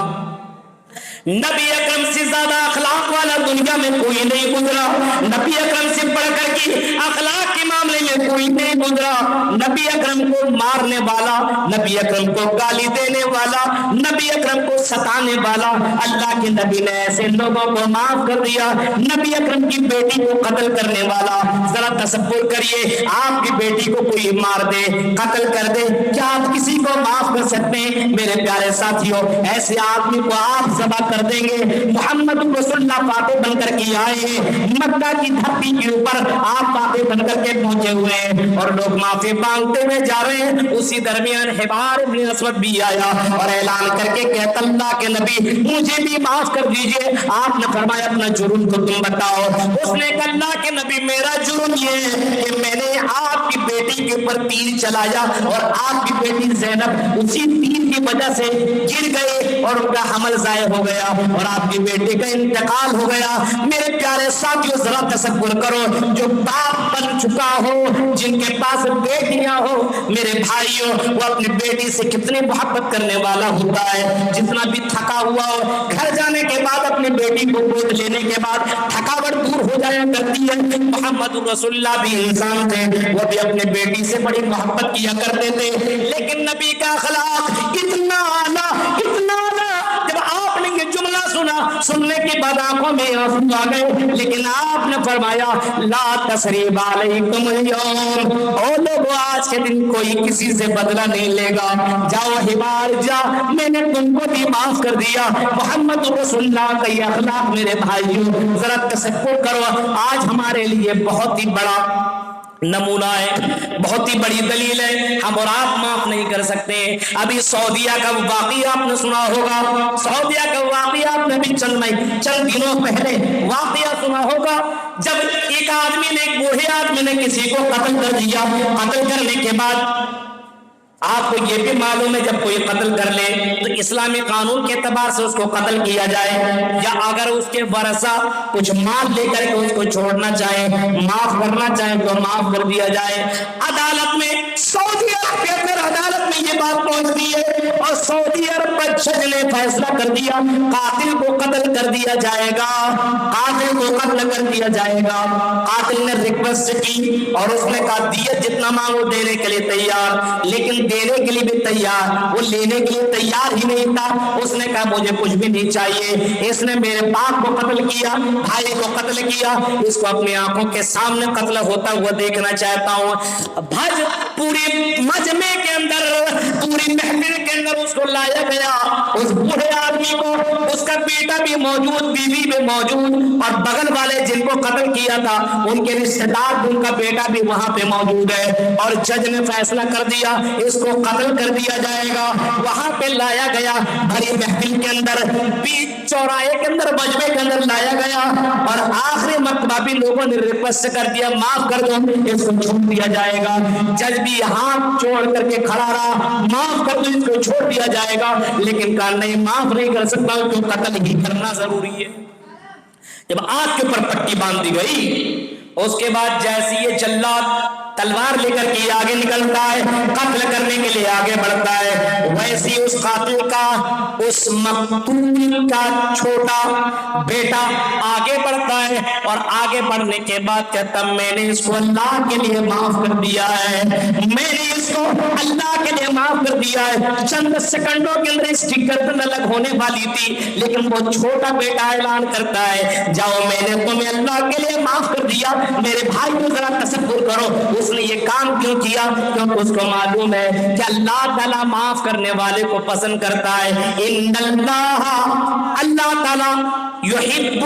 नबी अकरम से ज्यादा अखलाक वाला दुनिया में कोई नहीं गुजरा, नबी अकरम से बढ़कर के अखलाक के मामले में कोई नहीं गुजरा। नबी अकरम को मारने वाला, नबी अकरम को गाली देने वाला, नबी अकरम को सताने वाला, अल्लाह के नबी ने ऐसे लोगों को माफ कर दिया। नबी अकरम की बेटी को कत्ल करने वाला, जरा तसव्वुर करिए, आपकी बेटी को कोई मार दे, कत्ल कर दे, क्या आप किसी को माफ कर सकते हैं? मेरे प्यारे साथियों, ऐसे आदमी को आप ज़बह कर देंगे। मोहम्मद रसूलुल्लाह फाते बनकर के आए हैं, मक्का की धरती के ऊपर आप फाते बनकर के पहुंचे हुए हैं और लोग माफी मांगते हुए जा रहे हैं। उसी दरमियान हिबार इब्न असवद भी आया और ऐलान करके कहता, अल्लाह के नबी मुझे भी माफ कर दीजिए। आपने फरमाया अपना जुर्म तो तुम बताओ। उसने कहा, अल्लाह के नबी मेरा जुर्म ये है कि मैंने आपकी बेटी के ऊपर तीर चलाया और आपकी बेटी ज़ैनब उसी तीर की वजह से गिर गए और उनका हमल ज़ाय हो गया और आपकी बेटी का इंतकाल हो गया। मेरे प्यारे साथियों जरा तसव्वुर करो, जो बाप बन चुका हो, जिनके पास बेटियां हो, मेरे भाइयों, वो अपनी बेटी से कितनी मोहब्बत करने वाला होता है। जितना भी थका हुआ हो, घर जाने के बाद अपनी बेटी को गोद लेने के बाद थकावट दूर हो जाया करती है। मोहम्मद रसूलुल्लाह भी इंसान थे, वो भी अपनी बेटी से बड़ी मोहब्बत किया करते थे, लेकिन नबी का अखलाक इतना आला, जब आपने ये जुमला सुना, सुनने के बाद आंखों में आंसू आ गए। लेकिन आपने फरमाया, ला तसरीब अलैकुम यौम, ओ लोगों, आज के दिन कोई किसी से बदला नहीं लेगा। जाओ हिबार जा, मैंने तुमको भी माफ कर दिया। मोहम्मद रसूलुल्लाह का ये अखलाक मेरे भाइयों जरा तसव्वुर करो, आज हमारे लिए बहुत ही बड़ा नमूना है, बहुत ही बड़ी दलील है। हम और आप माफ नहीं कर सकते। अभी सऊदिया का वाक़या आपने सुना होगा, सऊदिया का वाक़या आपने भी चंद दिनों पहले वाक़या सुना होगा, जब एक आदमी ने, एक बूढ़े आदमी ने किसी को कत्ल कर दिया। कत्ल करने के बाद آپ کو یہ بھی معلوم ہے جب کوئی قتل کر لے تو اسلامی قانون کے اعتبار سے اس کو قتل کیا جائے، یا اگر اس کے ورثہ کچھ مال لے کر کے اس کو چھوڑنا چاہے، معاف کرنا چاہے تو معاف کر دیا جائے۔ عدالت میں سعودی عرب کے اندر عدالت میں یہ بات پہنچتی ہے اور سعودی عرب کا جج نے فیصلہ کر دیا قاتل کو قتل کر دیا جائے گا، قاتل کو قتل کر دیا جائے گا۔ قاتل نے ریکویسٹ کی اور اس نے کہا دیت جتنا مانگو دینے کے لیے تیار، لیکن دینے کے لیے بھی تیار، وہ لینے کے لیے تیار ہی نہیں تھا۔ اس نے کہا مجھے کچھ بھی نہیں چاہیے۔ اس نے میرے باپ کو قتل کیا، بھائی کو قتل کیا، اس کو اپنی آنکھوں کے سامنے قتل ہوتا ہوا دیکھنا چاہتا ہوں۔ بھج پوری مجمع کے اندر، پوری محفل کے اندر اس کو لایا گیا، اس بوڑھے آدمی کو، اس کا بیٹا بھی موجود، بیوی بھی موجود، اور بغل والے جن کو قتل کیا تھا ان کے رشتہ دار، ان کا بیٹا بھی وہاں پہ موجود ہے، اور جج نے فیصلہ کر دیا اس کو قتل کر دیا جائے گا۔ وہاں پہ لایا گیا بڑی محفل کے اندر، بیچ چوراہے کے اندر، مجمع کے اندر لایا گیا، اور آخری مرتبہ بھی لوگوں نے ریکویسٹ کر دیا معاف کر دو، اس کو چھوڑ دیا جائے گا۔ جج بھی ہاتھ جوڑ کر کے کھڑا رہا، معاف کر دو، اس کو چھوڑ دیا جائے گا، لیکن کہا نہیں معاف نہیں کر سکتا، کیوں قتل ہی کرنا ضروری ہے۔ جب آنکھ کے اوپر پٹی باندھ دی گئی، اس کے بعد جیسے یہ جلاد تلوار لے کر کے آگے نکلتا ہے، قتل کرنے کے لیے آگے بڑھتا ہے، ویسے اس قاتل کا، اس مقتول کا چھوٹا بیٹا آگے بڑھتا ہے، اور آگے بڑھنے کے بعد کہتا میں نے اس کو اللہ کے لیے معاف کر دیا ہے، میں نے اس کو اللہ کے لیے معاف کر دیا ہے۔ چند سیکنڈوں کے اندر اس کی گردن الگ ہونے والی تھی، لیکن وہ چھوٹا بیٹا اعلان کرتا ہے جاؤ میں نے تمہیں اللہ کے لیے معاف کر دیا۔ میرے بھائی کو ذرا تصور کرو، اس نے یہ کام کیوں کیا؟ کیونکہ اس کو معلوم ہے کہ اللہ تعالیٰ معاف کرنے والے کو پسند کرتا ہے۔ ان اللہ تعالیٰ یحب،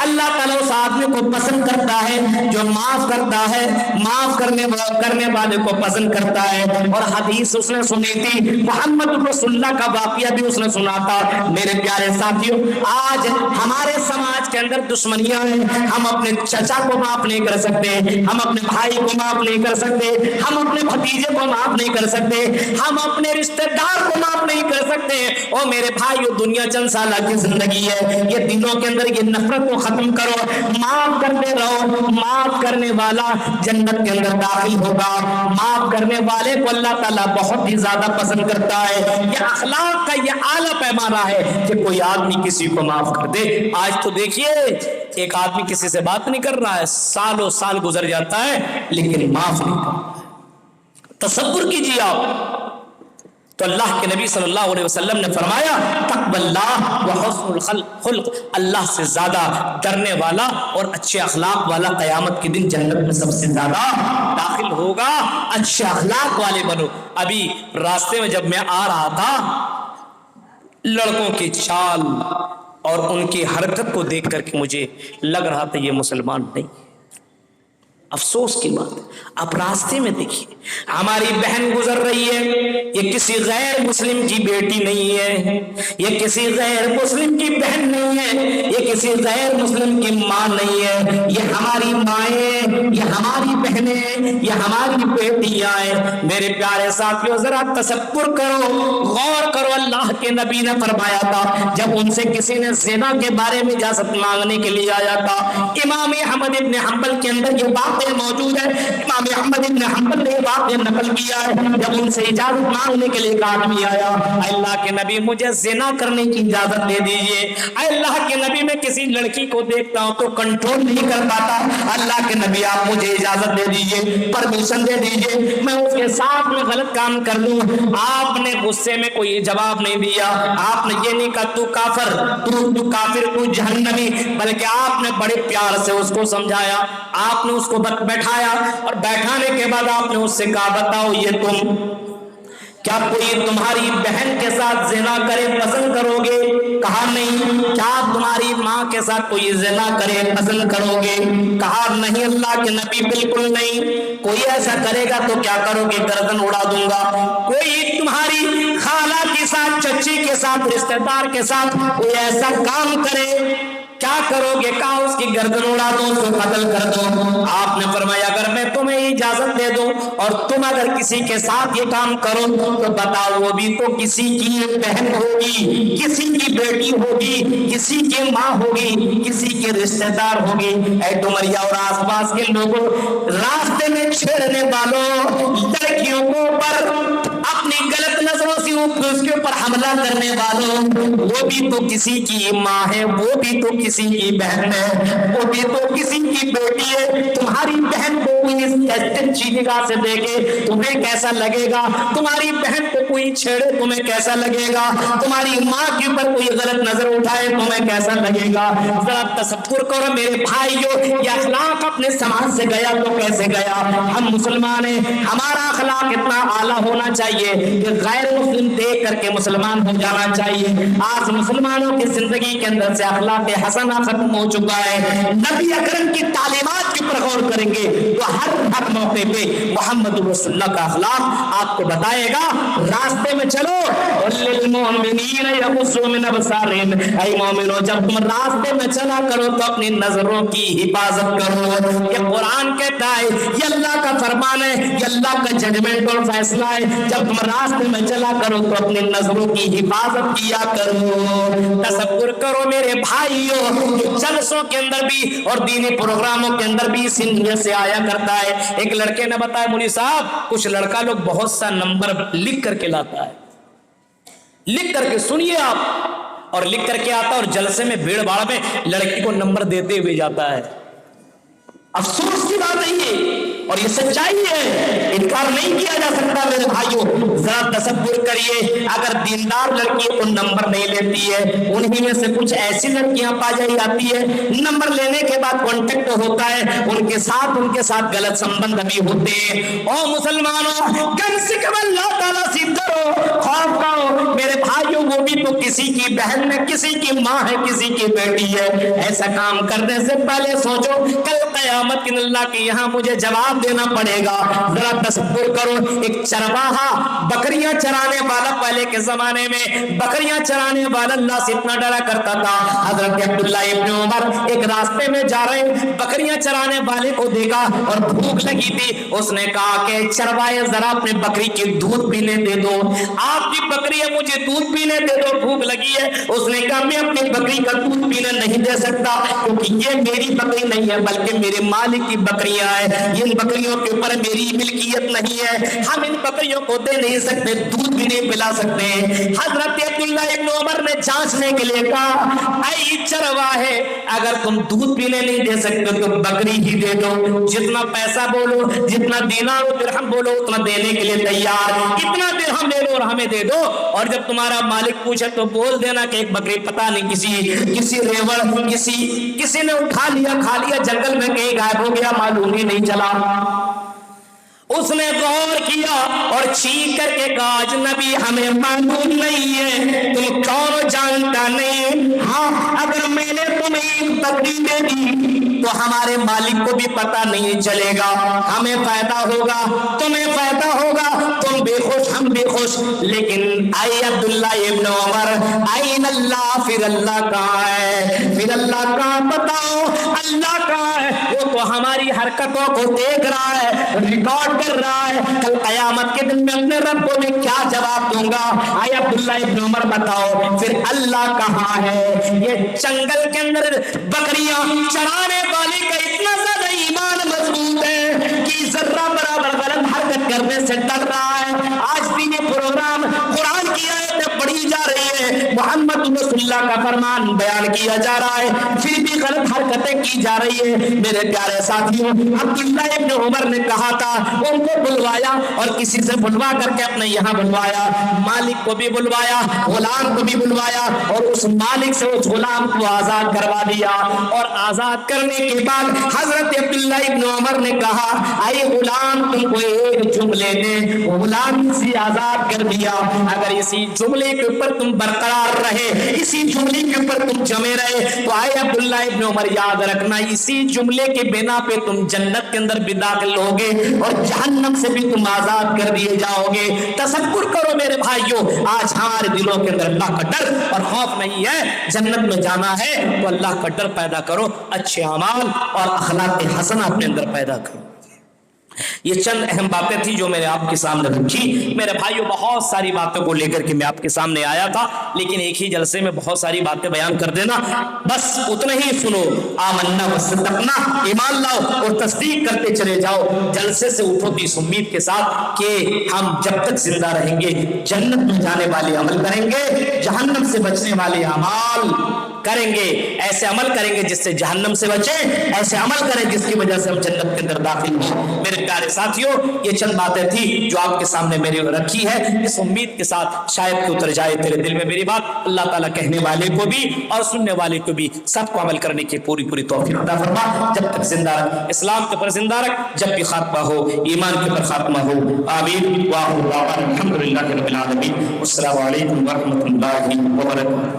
اللہ تعالیٰ اس آدمی کو پسند کرتا ہے جو معاف کرتا ہے، معاف کرنے والے کو پسند کرتا ہے۔ اور حدیث اس نے سنی تھی، محمد رسول اللہ کا واقعہ بھی اس نے سنا تھا۔ میرے پیارے ساتھیوں، آج ہمارے سماج کے اندر دشمنیاں ہیں، ہم اپنے چچا کو معاف نہیں کر سکتے، ہم اپنے بھائی کو معاف نہیں کر سکتے، ہم اپنے بھتیجے کو معاف نہیں کر سکتے، ہم اپنے رشتہ دار کو معاف نہیں کر سکتے۔ اور میرے بھائیو، دنیا چند سالہ کی زندگی ہے، یہ دنوں کے اندر یہ نفرت کو ختم کرو، معاف کرتے رہو، معاف کرنے والا جنت کے اندر داخل ہوگا۔ معاف کرنے والے کو اللہ تعالیٰ بہت ہی زیادہ پسند کرتا ہے۔ یہ اخلاق کا یہ اعلیٰ پیمانہ ہے کہ کوئی آدمی کسی کو معاف کر دے۔ آج تو دیکھیے ایک آدمی کسی سے بات نہیں کر رہا ہے، سالوں سال گزر جاتا ہے لیکن معاف نہیں کرتا۔ تصور کیجیے آپ، تو اللہ کے نبی صلی اللہ علیہ وسلم نے فرمایا تقوی اللہ وحسن الخلق، اللہ سے زیادہ ڈرنے والا اور اچھے اخلاق والا قیامت کے دن جنت میں سب سے زیادہ داخل ہوگا۔ اچھے اخلاق والے بنو۔ ابھی راستے میں جب میں آ رہا تھا، لڑکوں کی چال اور ان کی حرکت کو دیکھ کر کے مجھے لگ رہا تھا یہ مسلمان نہیں۔ افسوس کی بات، آپ راستے میں دیکھیے ہماری بہن گزر رہی ہے، یہ کسی غیر مسلم کی بیٹی نہیں ہے، یہ کسی غیر مسلم کی بہن نہیں ہے، یہ کسی غیر مسلم کی ماں نہیں ہے، یہ ہماری مائیں، یہ ہماری بہنیں، یہ ہماری بیٹیاں ہیں۔ میرے پیارے ساتھیوں، ذرا تصور کرو، غور کرو، اللہ کے نبی نے فرمایا تھا جب ان سے کسی نے زنا کے بارے میں اجازت مانگنے کے لیے آیا تھا، امام احمد ابن حنبل کے اندر یہ بات موجود ہے، امام احمد ابن حنبل نے یہ بات نقل کیا ہے، جب ان سے اجازت مانگنے کے لیے ایک آدمی آیا، اللہ کے نبی مجھے زنا کرنے کی اجازت دے دیجئے۔ اللہ کے نبی میں کسی لڑکی کو دیکھتا ہوں تو کنٹرول نہیں کر پاتا، اللہ کے نبی آپ مجھے اجازت دے دیجئے، پرمیشن دے دیجئے، میں اس کے ساتھ میں غلط کام کر لوں۔ آپ نے غصے میں کوئی جواب نہیں دیا، آپ نے یہ نہیں کہا تو کافر، تو کافر، تو جہنمی، بلکہ آپ نے بڑے پیار سے اس کو سمجھایا، آپ نے اس کو بیٹھایا، اور بیٹھانے کے بعد آپ نے اس سے کہا بتاؤ یہ تم کیا کوئی تمہاری بہن کے ساتھ زنا کرے پسند کرو گے؟ کہا نہیں۔ کیا تمہاری ماں کے ساتھ کوئی زنا کرے پسند کرو گے؟ کہا نہیں اللہ کے نبی بالکل نہیں۔ کوئی ایسا کرے گا تو کیا کرو گے؟ گردن اڑا دوں گا۔ کوئی تمہاری خالہ کے ساتھ، چچی کے ساتھ، رشتہ دار کے ساتھ کوئی ایسا کام کرے क्या करोगे? कहा उसकी गर्दन उड़ा दो, उसको कत्ल कर दो। आपने फरमाया अगर मैं तुम्हें इजाजत दे दूं और तुम अगर किसी के साथ ये काम करो तो बताओ वो भी तो किसी की बहन होगी, किसी की बेटी होगी, किसी की माँ होगी, किसी के रिश्तेदार होगी। ऐ डुमरिया और आसपास के लोगों, रास्ते में छेड़ने वालों, लड़कियों को ऊपर अपनी गलत नजरों से उसके ऊपर हमला करने वालों, वो भी तो किसी की माँ है, वो भी तो किसी की बहन है, वो भी तो किसी की बेटी है। तुम्हारी बहन को कोई अच्छी निगाह से देखे तुम्हें कैसा लगेगा? तुम्हारी बहन को कोई छेड़े तुम्हें कैसा लगेगा? तुम्हारी माँ के ऊपर कोई गलत नजर उठाए तुम्हें कैसा लगेगा? जरा तसव्वुर करो मेरे भाइयों, ये अखलाक अपने समाज से गया तो कैसे गया? हम मुसलमान हैं, हमारा अखलाक इतना आला होना चाहिए कि गैर मुस्लिम देख करके मुसलमान हो जाना चाहिए। आज मुसलमानों की जिंदगी के अंदर से अखलाक हसना खत्म हो चुका है। नबी अकरम की तालीमात के ऊपर गौर करेंगे तो हर मौके पे मोहम्मद रसूलुल्लाह का अखलाक आपको बताएगा। रास्ते में चलो, ऐ मोमिनो, जब तुम रास्ते में चला करो तो अपनी नजरों की हिफाजत करो। ये कुरान कहता है, ये अल्लाह का फरमान है, ये अल्लाह का जजमेंट और फैसला है। जब तुम रास्ते में चला करो तो अपनी नजरों की हिफाजत किया करो। तसव्वुर करो मेरे भाइयों, जलसों के अंदर भी और दीनी प्रोग्रामों के अंदर भी इसी नीयत से आया करता है। एक लड़के ने बताया, मौलवी साहब कुछ लड़का लोग बहुत सा नंबर लिख करके लाता है, लिख करके सुनिए आप, और लिख करके आता और जलसे में भीड़ भाड़ में लड़की को नंबर देते हुए जाता है। अफसोस की बात है ये, और ये सच्चाई है, इनकार नहीं किया जा सकता मेरे भाइयों। जरा तसव्वुर करिए, अगर दीनदार लड़की को नंबर नहीं लेती है, उन्हीं में से कुछ ऐसी लड़कियां पाई जाती है, नंबर लेने के बाद कांटेक्ट होता है, उनके साथ गलत संबंध भी होते हैं। ओ मुसलमानों, कम से कम अल्लाह ताला से डरो, खौफ करो मेरे भाइयों। वो भी तो किसी की बहन है, किसी की माँ है, किसी की बेटी है। ऐसा काम करने से पहले सोचो, कल क़यामत के अल्लाह के यहाँ मुझे जवाब देना पड़ेगा। जरा तसव्वुर करो, एक चरवाहा बकरियां चराने वाला, पहले के जमाने में बकरियां चराने वाला अल्लाह से इतना डरा करता था। हजरत अब्दुल्लाह इब्न उमर एक रास्ते में जा रहे, बकरियां चराने वाले को देखा और भूख लगी थी। उसने कहा कि चरवाहे जरा अपने बकरी की दूध पीने दे दो। आपकी बकरी है, मुझे दूध पीने दे दो, भूख लगी है। उसने कहा मैं अपनी बकरी का दूध पीने नहीं दे सकता, क्योंकि ये मेरी बकरी नहीं है बल्कि मेरे मालिक की बकरियां हैं। इन बकरियों के ऊपर मेरी मिल्कियत नहीं है, हम इन बकरियों को दे नहीं सकते, दूध भी नहीं पिला सकते। हजरत अब्दुल्लाह इब्न उमर ने जांचने के लिए कहा, ऐ चरवाहे, अगर तुम दूध पीने नहीं दे सकते तो बकरी ही दे दो। जितना पैसा बोलो, जितना दीनार और दिरहम बोलो उतना देने के लिए तैयार। इतना दिरहम ले लो और हमें दे दो, और जब तुम्हारा मालिक पूछे तो बोल देना कि एक बकरी पता नहीं किसी रेवड़ किसी ने उठा लिया, खा लिया, जंगल में कहीं गायब हो गया, मालूम ही नहीं चला। उसने गौर किया और चीख करके कहा, नबी हमें मालूम नहीं है, तुम कौन जानता नहीं। हाँ, अगर मैंने तुम्हें बकरी दे दी तो हमारे मालिक को भी पता नहीं चलेगा, हमें फायदा होगा, तुम्हें फायदा होगा, तुम बेखुश, हम बेखुश। लेकिन आई अब्दुल्लाह इब्न उमर, आइन अल्लाह, फिर अल्लाह कहाँ है? फिर अल्लाह कहाँ? बताओ अल्लाह कहाँ है? वो तो हमारी हरकतों को देख रहा है, रिकॉर्ड कर रहा है। कल कयामत के दिन में अपने रब को मैं क्या जवाब दूंगा? आए अब्दुल्लाह इब्न उमर बताओ फिर अल्लाह कहाँ है? ये जंगल के अंदर बकरियां चराने वाले का इतना ज्यादा ईमान मजबूत है कि जर्रा बराबर गलत हरकत करने से डर रहा है। आज भी ये प्रोग्राम कुरान की आयतें पढ़ी जा रही है, मोहम्मद रसूलुल्लाह का फरमान बयान किया जा रहा है, फिर भी गलत हरकतें की जा रही है। मेरे प्यारे साथियों, अब्दुल्लाह इब्न उमर ने कहा था, उनको बुलवाया और किसी से बुलवा करके अपने यहाँ बुलवाया, मालिक को भी बुलवाया, गुलाम को भी बुलवाया, और उस मालिक से उस गुलाम को आजाद करवा दिया। और आजाद करने के बाद हजरत अब्दुल्लाह इब्न उमर ने कहा, आए गुलाम, तुमको एक जुमले ने गुलामी से आजाद कर दिया, अगर इसी जुमले के ऊपर तुम बरकरार रहे اسی جملے کے اوپر تم جمے رہے تو آئے عبداللہ ابن عمر یاد رکھنا اسی جملے کے بنا پہ تم جنت کے اندر بھی داخل ہوگے اور جہنم سے بھی تم آزاد کر دیے جاؤ گے. تصور کرو میرے بھائیوں, آج ہمارے دلوں کے اندر اللہ کا ڈر اور خوف نہیں ہے, جنت میں جانا ہے تو اللہ کا ڈر پیدا کرو, اچھے اعمال اور اخلاق حسنہ اپنے اندر پیدا کرو. یہ چند اہم باتیں تھی جو میں نے آپ کے سامنے رکھی. میرے بھائیوں بہت ساری باتوں کو لے کر کے میں آپ کے سامنے آیا تھا, لیکن ایک ہی جلسے میں بہت ساری باتیں بیان کر دینا, بس اتنا ہی سنو. آمنا وصدقنا, ایمان لاؤ اور تصدیق کرتے چلے جاؤ. جلسے سے اٹھو اس امید کے ساتھ کہ ہم جب تک زندہ رہیں گے جنت میں جانے والے عمل کریں گے, جہنم سے بچنے والے اعمال کریں گے. ایسے عمل کریں گے جس سے جہنم سے بچیں, ایسے عمل کریں جس کی وجہ سے ہم جنت کے اندر داخل ہوں. میرے پیارے ساتھیوں, یہ چند باتیں تھی جو آپ کے سامنے میری رکھی ہے, اس امید کے ساتھ شاید کہ اتر جائے تیرے دل میں میری بات. اللہ تعالیٰ کہنے والے کو بھی اور سننے والے کو بھی سب کو عمل کرنے کی پوری توفیق عطا فرما. جب تک زندہ رکھ, اسلام کے پر زندہ رکھ, جب بھی خاتمہ ہو ایمان کے پر خاتمہ ہو. آمین. الحمدللہ رب العالمین. السلام علیکم ورحمۃ اللہ وبرکاتہ.